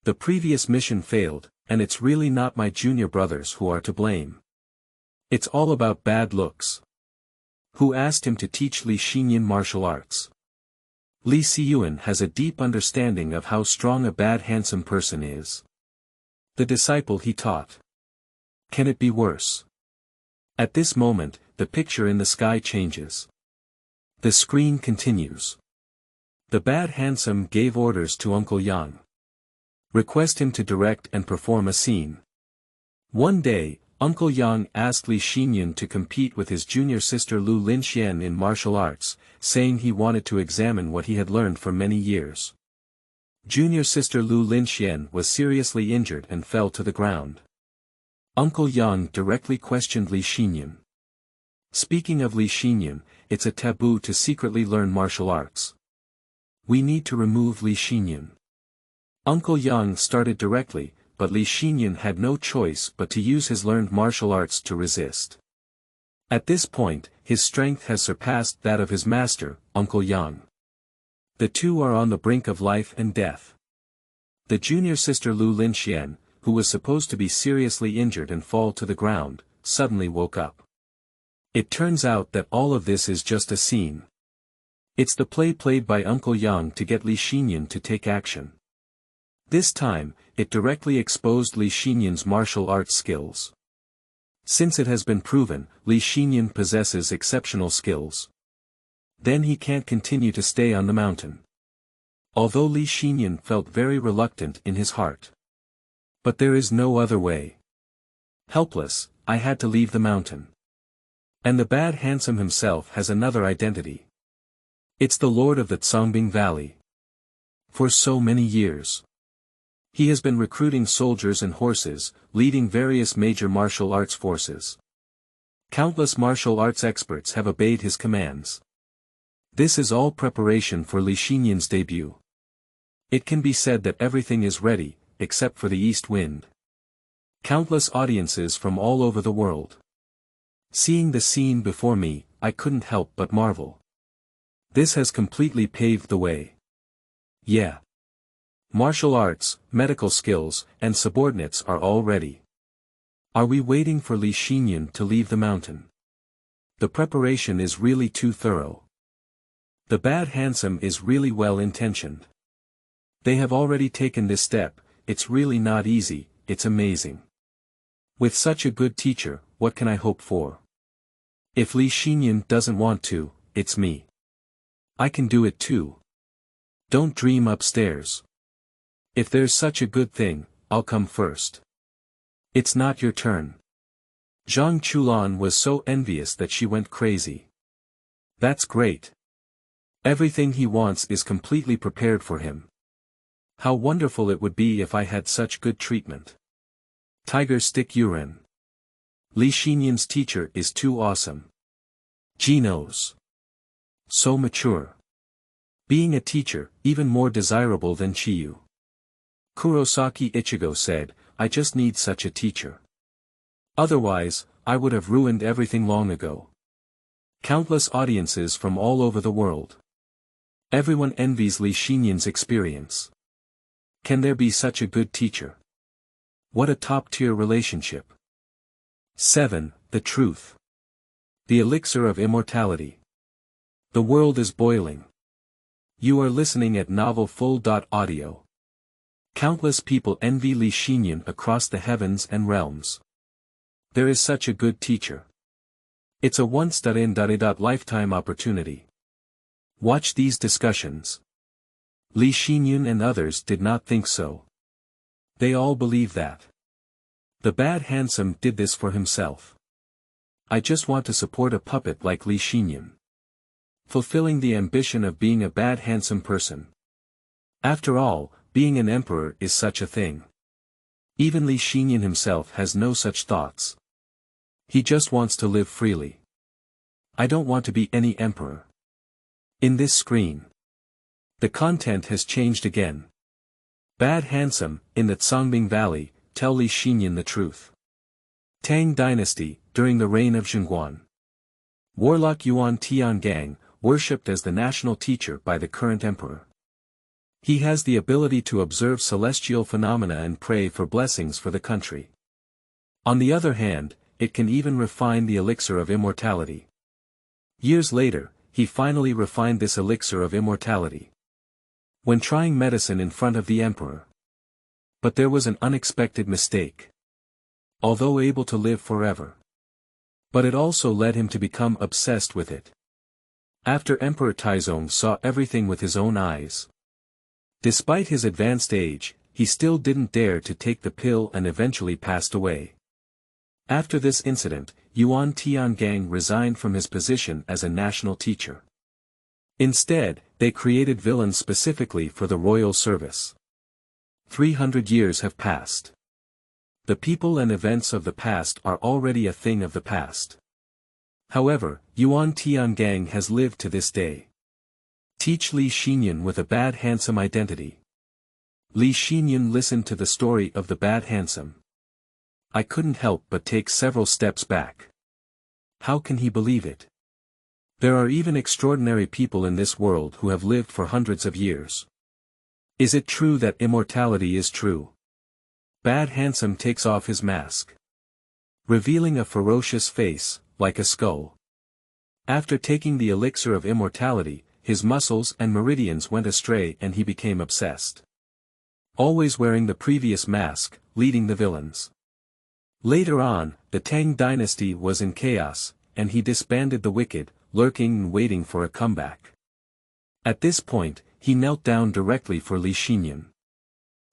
The previous mission failed, and it's really not my junior brothers who are to blame. It's all about bad looks. Who asked him to teach Li Xinyun martial arts? Li Xinyun has a deep understanding of how strong a bad handsome person is. The disciple he taught. Can it be worse? At this moment, the picture in the sky changes. The screen continues. The bad handsome gave orders to Uncle Yang. Request him to direct and perform a scene. One day, Uncle Yang asked Li Xinyun to compete with his junior sister Li Xinyun in martial arts, saying he wanted to examine what he had learned for many years. Junior sister Li Xinyun was seriously injured and fell to the ground. Uncle Yang directly questioned Li Xinyun. Speaking of Li Xinyun, it's a taboo to secretly learn martial arts. We need to remove Li Xinyun. Uncle Yang started directly, but Li Xinyun had no choice but to use his learned martial arts to resist. At this point, his strength has surpassed that of his master, Uncle Yang. The two are on the brink of life and death. The junior sister Li Xinyun, who was supposed to be seriously injured and fall to the ground, suddenly woke up. It turns out that all of this is just a scene. It's the play played by Uncle Yang to get Li Xinyun to take action. This time, it directly exposed Li Xinyun's martial arts skills. Since it has been proven, Li Xinyun possesses exceptional skills. Then he can't continue to stay on the mountain. Although Li Xinyun felt very reluctant in his heart. But there is no other way. Helpless, I had to leave the mountain. And the bad handsome himself has another identity. It's the lord of the Zongbing Valley. For so many years. He has been recruiting soldiers and horses, leading various major martial arts forces. Countless martial arts experts have obeyed his commands. This is all preparation for Li Xinyun's debut. It can be said that everything is ready, except for the east wind. Countless audiences from all over the world. Seeing the scene before me, I couldn't help but marvel. This has completely paved the way. Yeah. Martial arts, medical skills, and subordinates are all ready. Are we waiting for Li Xinyun to leave the mountain? The preparation is really too thorough. The bad handsome is really well-intentioned. They have already taken this step, it's really not easy, it's amazing. With such a good teacher, what can I hope for? If Li Xinyun doesn't want to, it's me. I can do it too. Don't dream upstairs. If there's such a good thing, I'll come first. It's not your turn. Zhang Chulan was so envious that she went crazy. That's great. Everything he wants is completely prepared for him. How wonderful it would be if I had such good treatment. Tiger Stick Yuren. Li Xinyun's teacher is too awesome. Genos. So mature. Being a teacher, even more desirable than Chiyu. Kurosaki Ichigo said, I just need such a teacher. Otherwise, I would have ruined everything long ago. Countless audiences from all over the world. Everyone envies Li Xinyun's experience. Can there be such a good teacher? What a top-tier relationship. 7. The Truth. The Elixir of Immortality. The world is boiling. You are listening at novelfull.audio. Countless people envy Li Xinyun across the heavens and realms. There is such a good teacher. It's a once-in-a-lifetime opportunity. Watch these discussions. Li Xinyun and others did not think so. They all believe that. The bad handsome did this for himself. I just want to support a puppet like Li Xinyun. Fulfilling the ambition of being a bad handsome person. After all, being an emperor is such a thing. Even Li Xinyun himself has no such thoughts. He just wants to live freely. I don't want to be any emperor. In this screen. The content has changed again. Bad handsome, in the Zongbing Valley, tell Li Xinyun the truth. Tang Dynasty, during the reign of Xingyun. Warlock Yuan Tiangang, worshipped as the national teacher by the current emperor. He has the ability to observe celestial phenomena and pray for blessings for the country. On the other hand, it can even refine the elixir of immortality. Years later, he finally refined this elixir of immortality. When trying medicine in front of the emperor. But there was an unexpected mistake. Although able to live forever. But it also led him to become obsessed with it. After Emperor Taizong saw everything with his own eyes. Despite his advanced age, he still didn't dare to take the pill and eventually passed away. After this incident, Yuan Tiangang resigned from his position as a national teacher. Instead, they created villains specifically for the royal service. 300 years have passed. The people and events of the past are already a thing of the past. However, Yuan Tiangang has lived to this day. Teach Li Xinyun with a bad handsome identity. Li Xinyun listened to the story of the bad handsome. I couldn't help but take several steps back. How can he believe it? There are even extraordinary people in this world who have lived for hundreds of years. Is it true that immortality is true? Bad handsome takes off his mask. revealing a ferocious face, like a skull. After taking the elixir of immortality, his muscles and meridians went astray and he became obsessed. Always wearing the previous mask, leading the villains. Later on, the Tang dynasty was in chaos, and he disbanded the wicked, lurking and waiting for a comeback. At this point, he knelt down directly for Li Xinyun.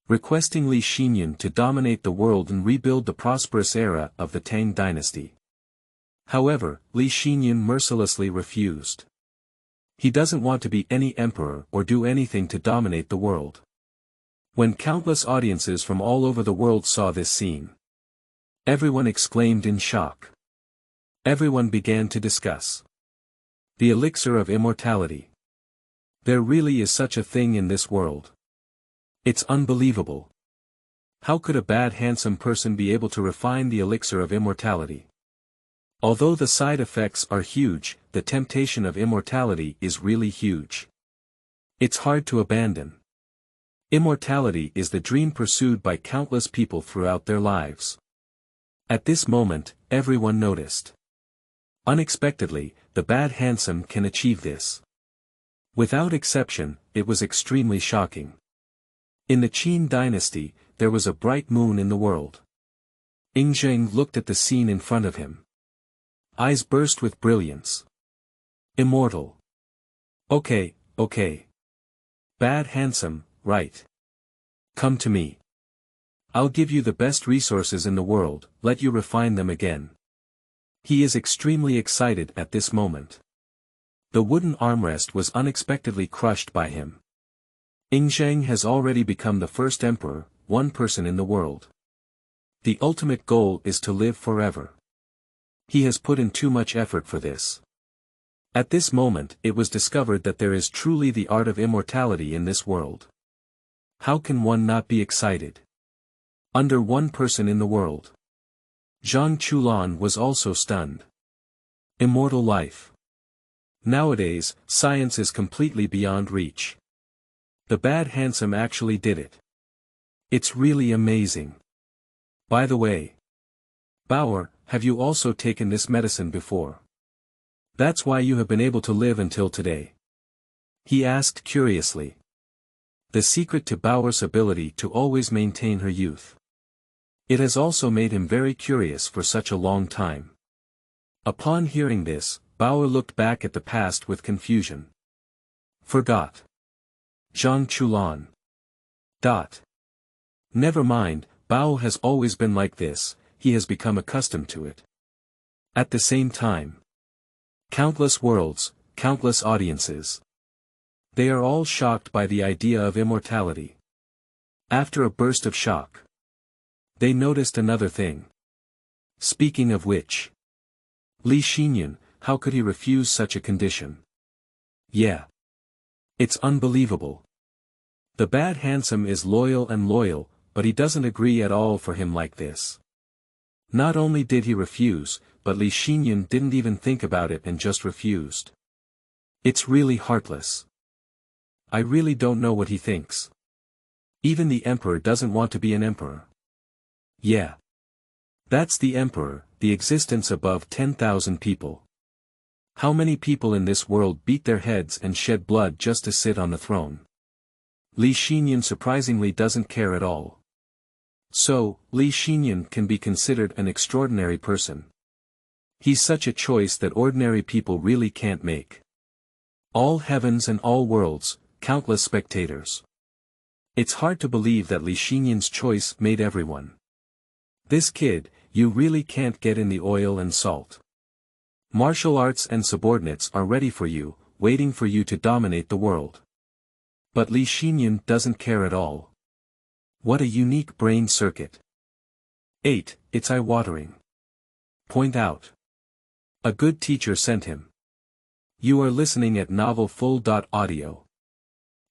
Requesting Li Xinyun to dominate the world and rebuild the prosperous era of the Tang dynasty. However, Li Xinyun mercilessly refused. He doesn't want to be any emperor or do anything to dominate the world. When countless audiences from all over the world saw this scene, everyone exclaimed in shock. Everyone began to discuss the elixir of immortality. There really is such a thing in this world. It's unbelievable. How could a bad handsome person be able to refine the elixir of immortality? Although the side effects are huge, the temptation of immortality is really huge. It's hard to abandon. Immortality is the dream pursued by countless people throughout their lives. At this moment, everyone noticed. Unexpectedly, the bad handsome can achieve this. Without exception, it was extremely shocking. In the Qin dynasty, there was a bright moon in the world. Xingyun looked at the scene in front of him. Eyes burst with brilliance. Immortal. Okay. Bad handsome, right. Come to me. I'll give you the best resources in the world, let you refine them again. He is extremely excited at this moment. The wooden armrest was unexpectedly crushed by him. Xingyun has already become the first emperor, one person in the world. The ultimate goal is to live forever. He has put in too much effort for this. At this moment it was discovered that there is truly the art of immortality in this world. How can one not be excited? Under one person in the world. Zhang Chulan was also stunned. Immortal life. Nowadays, science is completely beyond reach. The bad handsome actually did it. It's really amazing. By the way, Bauer, have you also taken this medicine before? That's why you have been able to live until today. He asked curiously. The secret to Bauer's ability to always maintain her youth. It has also made him very curious for such a long time. Upon hearing this, Bauer looked back at the past with confusion. Forgot. Zhang Chulan. Never mind, Bao has always been like this, he has become accustomed to it. At the same time, countless worlds, countless audiences. They are all shocked by the idea of immortality. After a burst of shock, they noticed another thing. Speaking of which, Li Xinyun, how could he refuse such a condition? Yeah. It's unbelievable. The bad handsome is loyal, but he doesn't agree at all for him like this. Not only did he refuse, but Li Xinyun didn't even think about it and just refused. It's really heartless. I really don't know what he thinks. Even the emperor doesn't want to be an emperor. Yeah. That's the emperor, the existence above 10,000 people. How many people in this world beat their heads and shed blood just to sit on the throne? Li Xinyun surprisingly doesn't care at all. So, Li Xinyun can be considered an extraordinary person. He's such a choice that ordinary people really can't make. All heavens and all worlds, countless spectators. It's hard to believe that Li Xinyun's choice made everyone. This kid, you really can't get in the oil and salt. Martial arts and subordinates are ready for you, waiting for you to dominate the world. But Li Xinyun doesn't care at all. What a unique brain circuit. 8. It's eye-watering. Point out. A good teacher sent him. You are listening at Novel Full.Audio.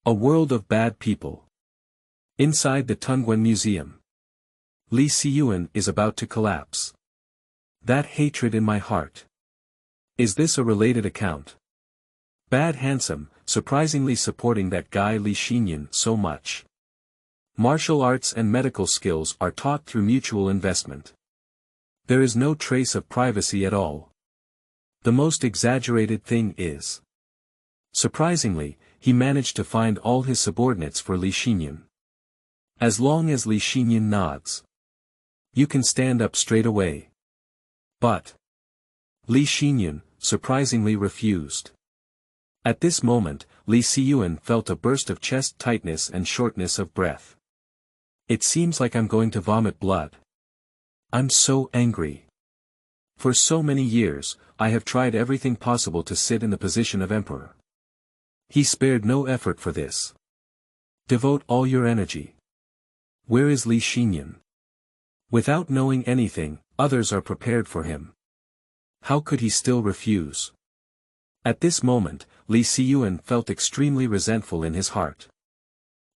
A world of bad people. Inside the Tungwen Museum. Li Xinyun is about to collapse. That hatred in my heart. Is this a related account? Bad handsome, surprisingly supporting that guy Li Xinyun so much. Martial arts and medical skills are taught through mutual investment. There is no trace of privacy at all. The most exaggerated thing is. Surprisingly, he managed to find all his subordinates for Li Xinyun. As long as Li Xinyun nods, you can stand up straight away. But Li Xinyun, surprisingly refused. At this moment, Li Xinyun felt a burst of chest tightness and shortness of breath. It seems like I'm going to vomit blood. I'm so angry. For so many years, I have tried everything possible to sit in the position of emperor. He spared no effort for this. Devote all your energy. Where is Li Xinyun? Without knowing anything, others are prepared for him. How could he still refuse? At this moment, Li Xinyun felt extremely resentful in his heart.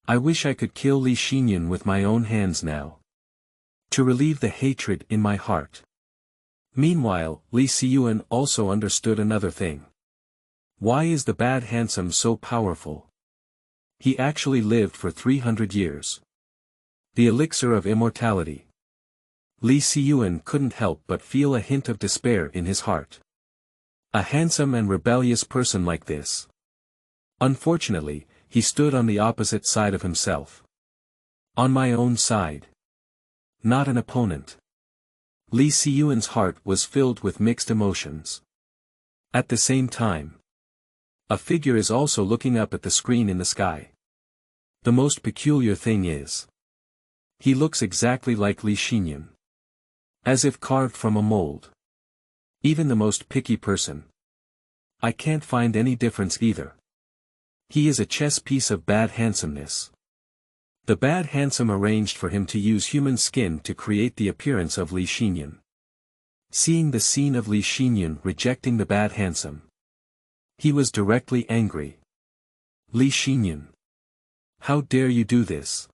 I wish I could kill Li Xinyun with my own hands now. To relieve the hatred in my heart. Meanwhile, Li Xinyun also understood another thing. Why is the bad handsome so powerful? He actually lived for 300 years. The elixir of immortality. Li Xinyun couldn't help but feel a hint of despair in his heart. A handsome and rebellious person like this. Unfortunately, he stood on the opposite side of himself. On my own side. Not an opponent. Li Xinyun's heart was filled with mixed emotions. At the same time, a figure is also looking up at the screen in the sky. The most peculiar thing is, he looks exactly like Li Xinyun. As if carved from a mold. Even the most picky person. I can't find any difference either. He is a chess piece of bad handsomeness. The bad handsome arranged for him to use human skin to create the appearance of Li Xinyun. Seeing the scene of Li Xinyun rejecting the bad handsome, he was directly angry. Li Xinyun. How dare you do this?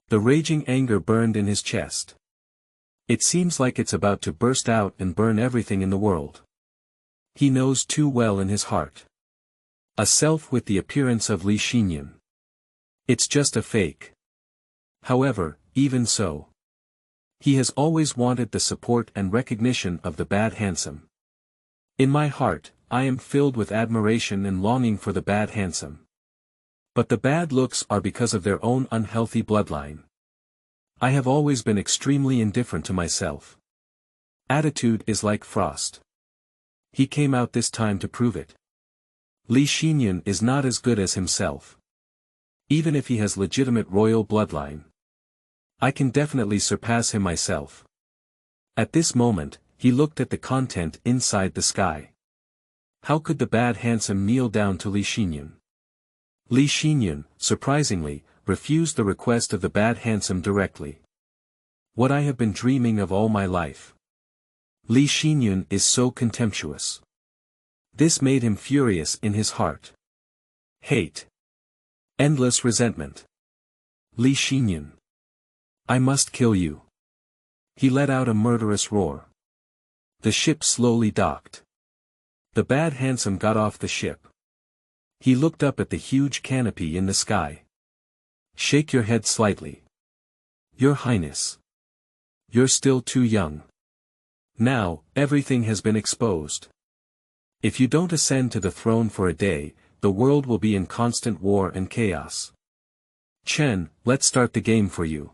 The raging anger burned in his chest. It seems like it's about to burst out and burn everything in the world. He knows too well in his heart. A self with the appearance of Li Xinyun. It's just a fake. However, even so, he has always wanted the support and recognition of the bad handsome. In my heart, I am filled with admiration and longing for the bad handsome. But the bad looks are because of their own unhealthy bloodline. I have always been extremely indifferent to myself. Attitude is like frost. He came out this time to prove it. Li Xinyun is not as good as himself. Even if he has legitimate royal bloodline, I can definitely surpass him myself. At this moment, he looked at the content inside the sky. How could the bad handsome kneel down to Li Xinyun? Li Xinyun, surprisingly, refused the request of the bad handsome directly. What I have been dreaming of all my life. Li Xinyun is so contemptuous. This made him furious in his heart. Hate. Endless resentment. Li Xinyun. I must kill you. He let out a murderous roar. The ship slowly docked. The bad handsome got off the ship. He looked up at the huge canopy in the sky. Shake your head slightly. Your Highness. You're still too young. Now, everything has been exposed. If you don't ascend to the throne for a day, the world will be in constant war and chaos. Chen, let's start the game for you.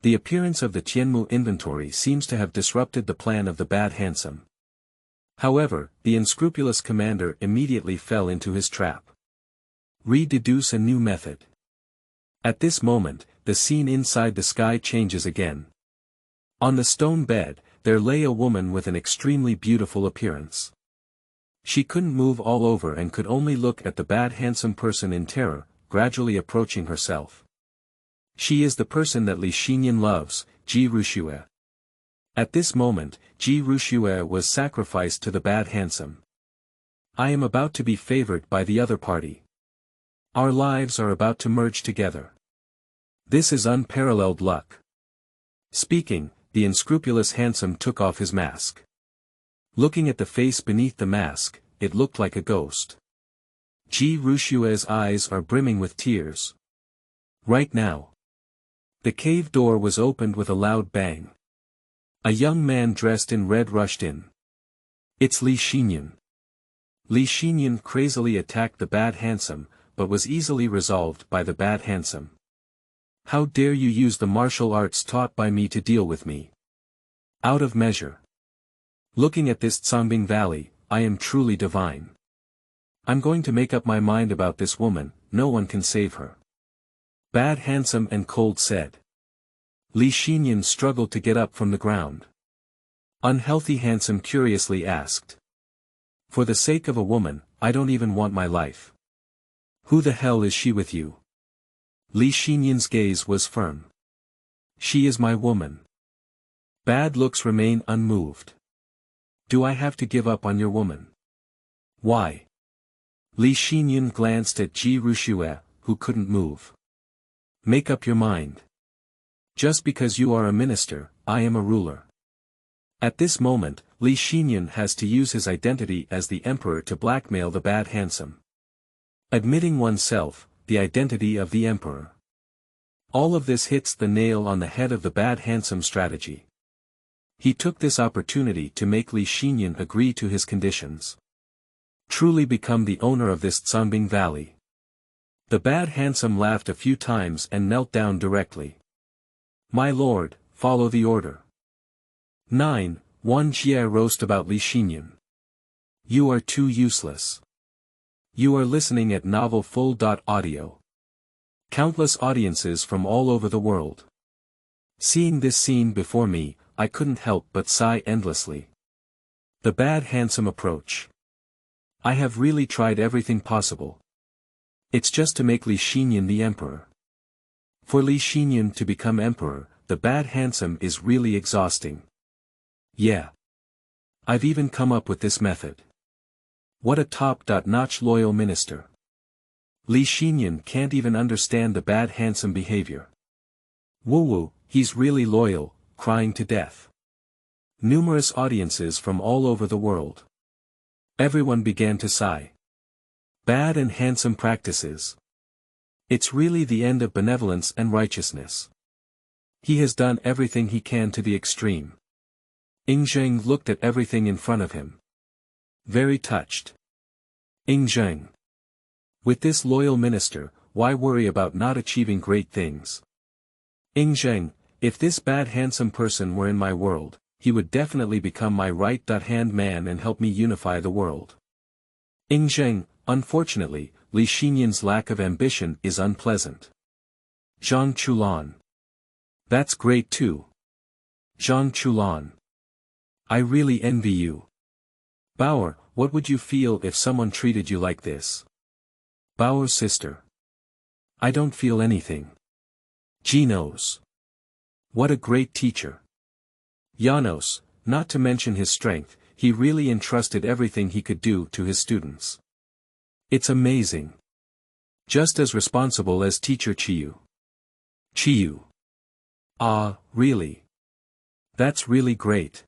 The appearance of the Tianmu inventory seems to have disrupted the plan of the bad handsome. However, the unscrupulous commander immediately fell into his trap. Rededuce a new method. At this moment, the scene inside the sky changes again. On the stone bed, there lay a woman with an extremely beautiful appearance. She couldn't move all over and could only look at the bad handsome person in terror, gradually approaching herself. She is the person that Li Xinyun loves, Ji Ruxue. At this moment, Ji Ruxue was sacrificed to the bad handsome. I am about to be favored by the other party. Our lives are about to merge together. This is unparalleled luck. Speaking, the unscrupulous handsome took off his mask. Looking at the face beneath the mask, it looked like a ghost. Ji Ruxue's eyes are brimming with tears. Right now. The cave door was opened with a loud bang. A young man dressed in red rushed in. It's Li Xinyun. Li Xinyun crazily attacked the bad handsome, but was easily resolved by the bad handsome. How dare you use the martial arts taught by me to deal with me? Out of measure. Looking at this Tsangbing Valley, I am truly divine. I'm going to make up my mind about this woman, no one can save her. Bad handsome and cold said. Li Xinyun struggled to get up from the ground. Unhealthy handsome curiously asked. For the sake of a woman, I don't even want my life. Who the hell is she with you? Li Xinyun's gaze was firm. She is my woman. Bad looks remain unmoved. Do I have to give up on your woman? Why? Li Xinyun glanced at Ji Ruxue, who couldn't move. Make up your mind. Just because you are a minister, I am a ruler. At this moment, Li Xinyun has to use his identity as the emperor to blackmail the bad handsome. Admitting oneself, the identity of the emperor. All of this hits the nail on the head of the bad handsome strategy. He took this opportunity to make Li Xinyun agree to his conditions. Truly become the owner of this Tsangbing Valley. The bad handsome laughed a few times and knelt down directly. My lord, follow the order. 9. Wan Jie roast about Li Xinyun. You are too useless. You are listening at novelfull.audio. Countless audiences from all over the world. Seeing this scene before me, I couldn't help but sigh endlessly. The bad handsome approach. I have really tried everything possible. It's just to make Li Xinyun the emperor. For Li Xinyun to become emperor, the bad handsome is really exhausting. Yeah. I've even come up with this method. What a top-notch loyal minister. Li Xinyun can't even understand the bad handsome behavior. Woo-woo, he's really loyal, crying to death. Numerous audiences from all over the world. Everyone began to sigh. Bad and handsome practices. It's really the end of benevolence and righteousness. He has done everything he can to the extreme. Xingyun looked at everything in front of him. Very touched. Xingyun. With this loyal minister, why worry about not achieving great things? Xingyun, if this bad handsome person were in my world, he would definitely become my right-hand man and help me unify the world. Xingyun, unfortunately, Li Xinyun's lack of ambition is unpleasant. Zhang Chulan. That's great too. Zhang Chulan. I really envy you. Bauer, what would you feel if someone treated you like this? Bauer's sister. I don't feel anything. Genos. What a great teacher. Janos, not to mention his strength, he really entrusted everything he could do to his students. It's amazing. Just as responsible as teacher Chiyu. Chiyu. Ah, really? That's really great.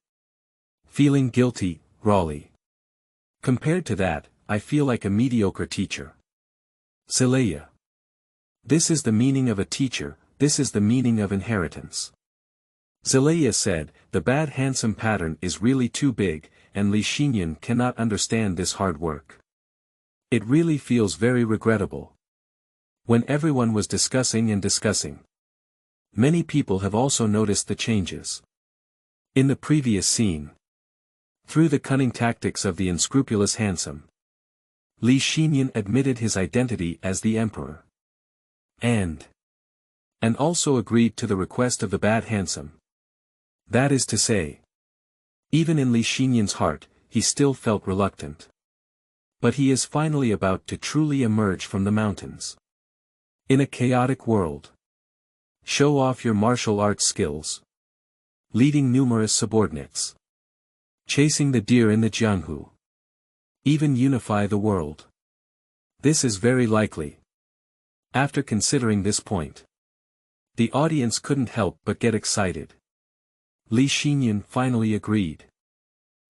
Feeling guilty, Raleigh. Compared to that, I feel like a mediocre teacher. Celaya. This is the meaning of a teacher, this is the meaning of inheritance. Celaya said, the bad handsome pattern is really too big, and Li Xinyun cannot understand this hard work. It really feels very regrettable. When everyone was discussing. Many people have also noticed the changes. In the previous scene. Through the cunning tactics of the unscrupulous handsome. Li Xinyun admitted his identity as the emperor. And also agreed to the request of the bad handsome. That is to say. Even in Li Xinyun's heart, he still felt reluctant. But he is finally about to truly emerge from the mountains. In a chaotic world. Show off your martial arts skills. Leading numerous subordinates. Chasing the deer in the Jianghu. Even unify the world. This is very likely. After considering this point. The audience couldn't help but get excited. Li Xinyun finally agreed.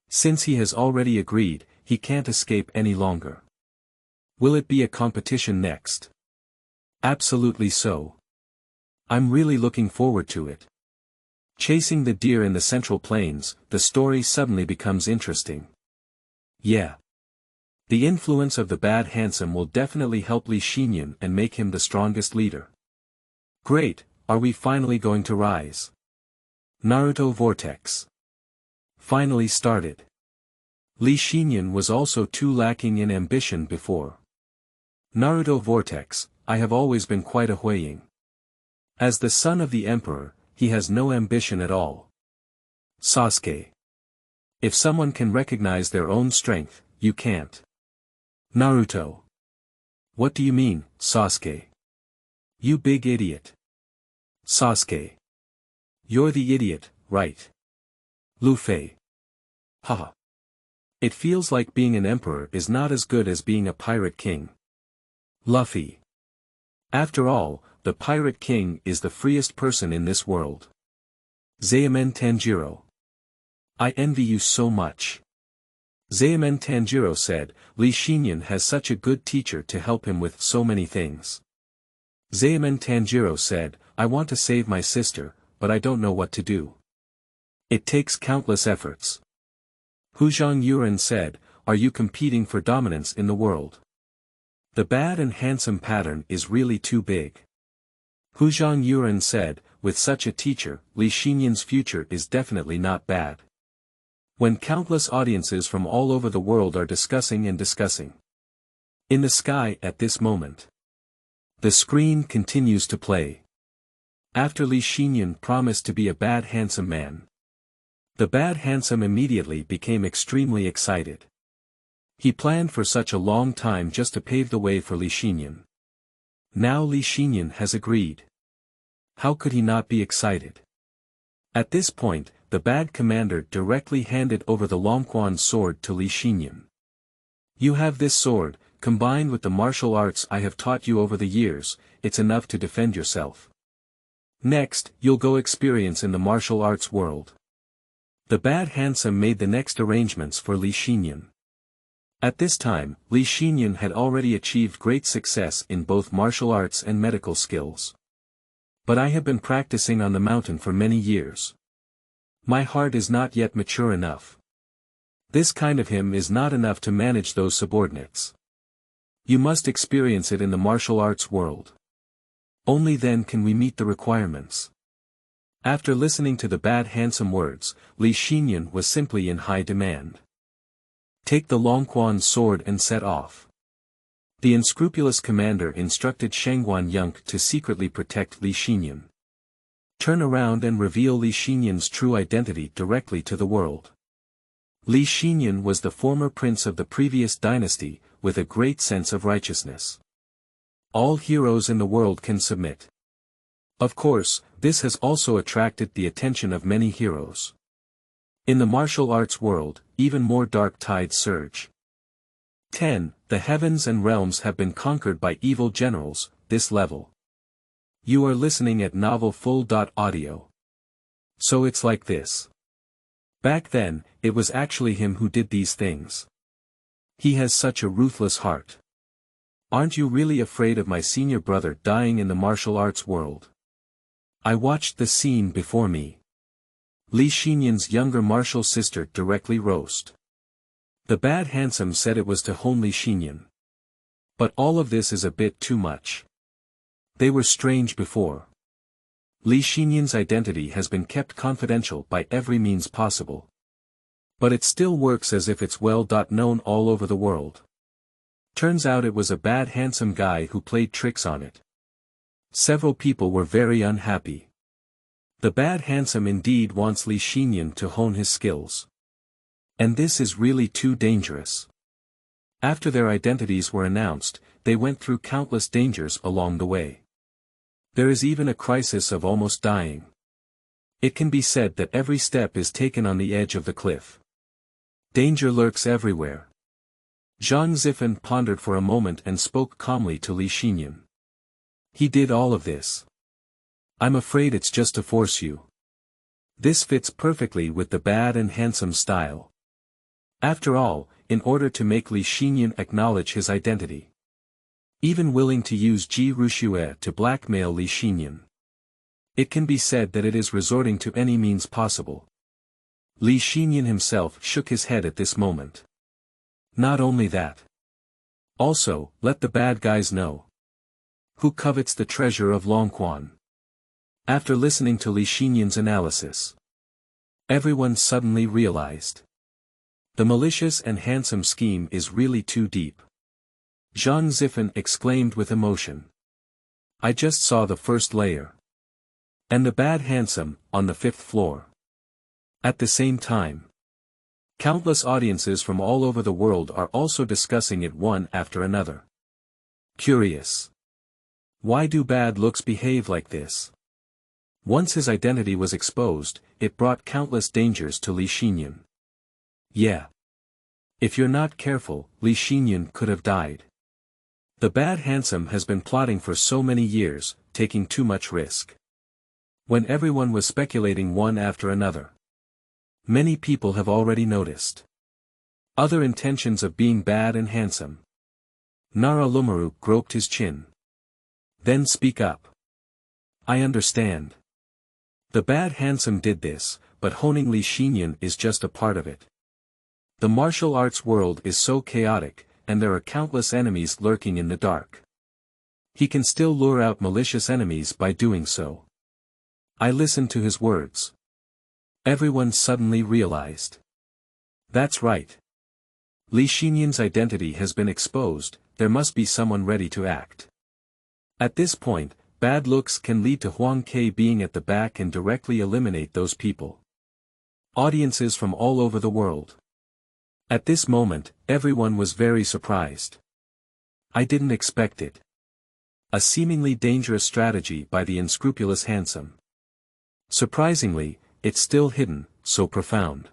Since he has already agreed, he can't escape any longer. Will it be a competition next? Absolutely so. I'm really looking forward to it. Chasing the deer in the Central Plains, the story suddenly becomes interesting. Yeah. The influence of the bad handsome will definitely help Li Xinyun and make him the strongest leader. Great, are we finally going to rise? Naruto Vortex. Finally started. Li Xinyun was also too lacking in ambition before. Naruto Vortex, I have always been quite a Huiying. As the son of the emperor, he has no ambition at all. Sasuke. If someone can recognize their own strength, you can't. Naruto. What do you mean, Sasuke? You big idiot. Sasuke. You're the idiot, right? Luffy. Haha. It feels like being an emperor is not as good as being a pirate king. Luffy. After all, the pirate king is the freest person in this world. Xamen Tanjiro. I envy you so much. Xamen Tanjiro said, Li Xinyun has such a good teacher to help him with so many things. Xamen Tanjiro said, I want to save my sister, but I don't know what to do. It takes countless efforts. Zhang said, are you competing for dominance in the world? The bad and handsome pattern is really too big. Zhang said, with such a teacher, Li Xinyun's future is definitely not bad. When countless audiences from all over the world are discussing. In the sky at this moment. The screen continues to play. After Li Xinyun promised to be a bad handsome man. The bad handsome immediately became extremely excited. He planned for such a long time just to pave the way for Li Xinyun. Now Li Xinyun has agreed. How could he not be excited? At this point, the bad commander directly handed over the Longquan sword to Li Xinyun. You have this sword, combined with the martial arts I have taught you over the years, it's enough to defend yourself. Next, you'll go experience in the martial arts world. The bad handsome made the next arrangements for Li Xinyun. At this time, Li Xinyun had already achieved great success in both martial arts and medical skills. But I have been practicing on the mountain for many years. My heart is not yet mature enough. This kind of him is not enough to manage those subordinates. You must experience it in the martial arts world. Only then can we meet the requirements. After listening to the bad handsome words, Li Xinyun was simply in high demand. Take the Longquan sword and set off. The unscrupulous commander instructed Shangguan Yunk to secretly protect Li Xinyun. Turn around and reveal Li Xinyun's true identity directly to the world. Li Xinyun was the former prince of the previous dynasty, with a great sense of righteousness. All heroes in the world can submit. Of course, this has also attracted the attention of many heroes. In the martial arts world, even more dark tides surge. 10. The heavens and realms have been conquered by evil generals, this level. You are listening at novelfull.audio. So it's like this. Back then, it was actually him who did these things. He has such a ruthless heart. Aren't you really afraid of my senior brother dying in the martial arts world? I watched the scene before me. Li Xinyun's younger martial sister directly roast. The bad handsome said it was to hone Li Xinyun. But all of this is a bit too much. They were strange before. Li Xinyun's identity has been kept confidential by every means possible. But it still works as if it's well known all over the world. Turns out it was a bad handsome guy who played tricks on it. Several people were very unhappy. The bad handsome indeed wants Li Xinyun to hone his skills. And this is really too dangerous. After their identities were announced, they went through countless dangers along the way. There is even a crisis of almost dying. It can be said that every step is taken on the edge of the cliff. Danger lurks everywhere. Zhang Zifen pondered for a moment and spoke calmly to Li Xinyun. He did all of this. I'm afraid it's just to force you. This fits perfectly with the bad and handsome style. After all, in order to make Li Xinyun acknowledge his identity. Even willing to use Ji Ruxue to blackmail Li Xinyun. It can be said that it is resorting to any means possible. Li Xinyun himself shook his head at this moment. Not only that. Also, let the bad guys know. Who covets the treasure of Longquan? After listening to Li Xinyun's analysis, everyone suddenly realized. The malicious and handsome scheme is really too deep. Zhang Zifen exclaimed with emotion. I just saw the first layer. And the bad handsome, on the 5th floor. At the same time, countless audiences from all over the world are also discussing it one after another. Curious. Why do bad looks behave like this? Once his identity was exposed, it brought countless dangers to Li Xinyun. Yeah. If you're not careful, Li Xinyun could have died. The bad handsome has been plotting for so many years, taking too much risk. When everyone was speculating one after another, many people have already noticed other intentions of being bad and handsome. Nara Lumaru groped his chin. Then speak up. I understand. The bad handsome did this, but honing Li Xinyun is just a part of it. The martial arts world is so chaotic, and there are countless enemies lurking in the dark. He can still lure out malicious enemies by doing so. I listened to his words. Everyone suddenly realized. That's right. Li Xinyun's identity has been exposed, there must be someone ready to act. At this point, bad looks can lead to Huang Ke being at the back and directly eliminate those people. Audiences from all over the world. At this moment, everyone was very surprised. I didn't expect it. A seemingly dangerous strategy by the unscrupulous handsome. Surprisingly, it's still hidden, so profound.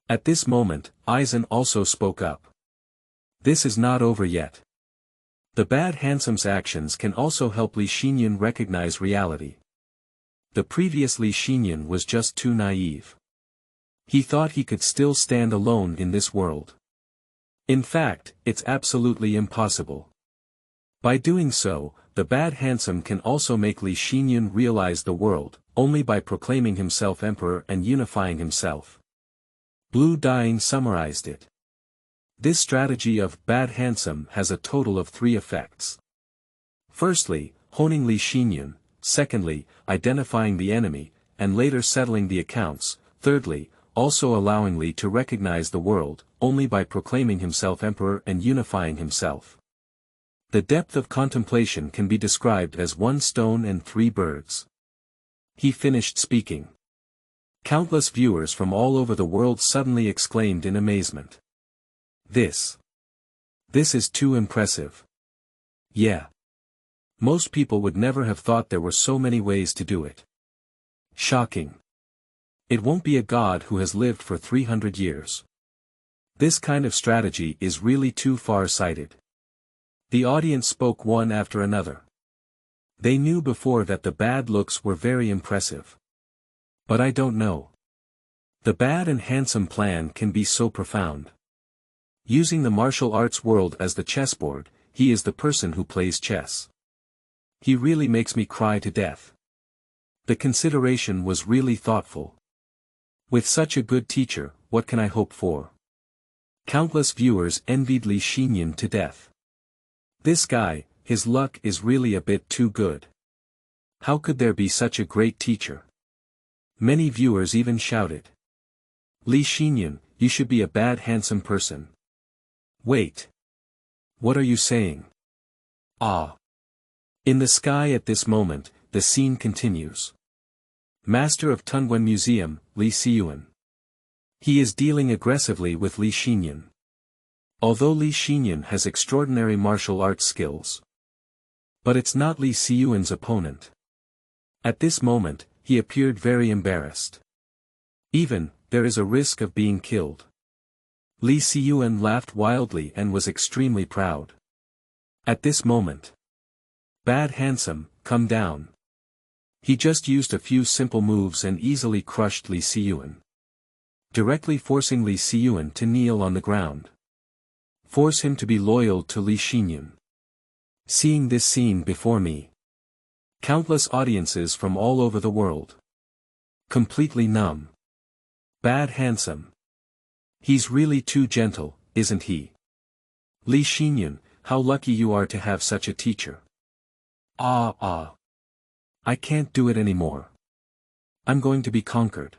At this moment, Aizen also spoke up. This is not over yet. The bad handsome's actions can also help Li Xinyun recognize reality. The previous Li Xinyun was just too naive. He thought he could still stand alone in this world. In fact, it's absolutely impossible. By doing so, the bad handsome can also make Li Xinyun realize the world, only by proclaiming himself emperor and unifying himself. Blue Dying summarized it. This strategy of bad handsome has a total of 3 effects. Firstly, honing Li Xinyun, secondly, identifying the enemy, and later settling the accounts, thirdly, also allowing Li to recognize the world, only by proclaiming himself emperor and unifying himself. The depth of contemplation can be described as 1 stone and 3 birds. He finished speaking. Countless viewers from all over the world suddenly exclaimed in amazement. This is too impressive. Yeah. Most people would never have thought there were so many ways to do it. Shocking. It won't be a god who has lived for 300 years. This kind of strategy is really too far-sighted. The audience spoke one after another. They knew before that the bad looks were very impressive. But I don't know. The bad and handsome plan can be so profound. Using the martial arts world as the chessboard, he is the person who plays chess. He really makes me cry to death. The consideration was really thoughtful. With such a good teacher, what can I hope for? Countless viewers envied Li Xinyun to death. This guy, his luck is really a bit too good. How could there be such a great teacher? Many viewers even shouted. Li Xinyun, you should be a bad handsome person. Wait. What are you saying? Ah. In the sky at this moment, the scene continues. Master of Tungwen Museum, Li Xinyun. He is dealing aggressively with Li Xinyun. Although Li Xinyun has extraordinary martial arts skills. But it's not Li Xinyun's opponent. At this moment, he appeared very embarrassed. Even, there is a risk of being killed. Li Xinyun laughed wildly and was extremely proud. At this moment. Bad handsome, come down. He just used a few simple moves and easily crushed Li Xinyun. Directly forcing Li Xinyun to kneel on the ground. Force him to be loyal to Li Xinyun. Seeing this scene before me. Countless audiences from all over the world. Completely numb. Bad handsome. He's really too gentle, isn't he? Li Xinyun, how lucky you are to have such a teacher. Ah. I can't do it anymore. I'm going to be conquered.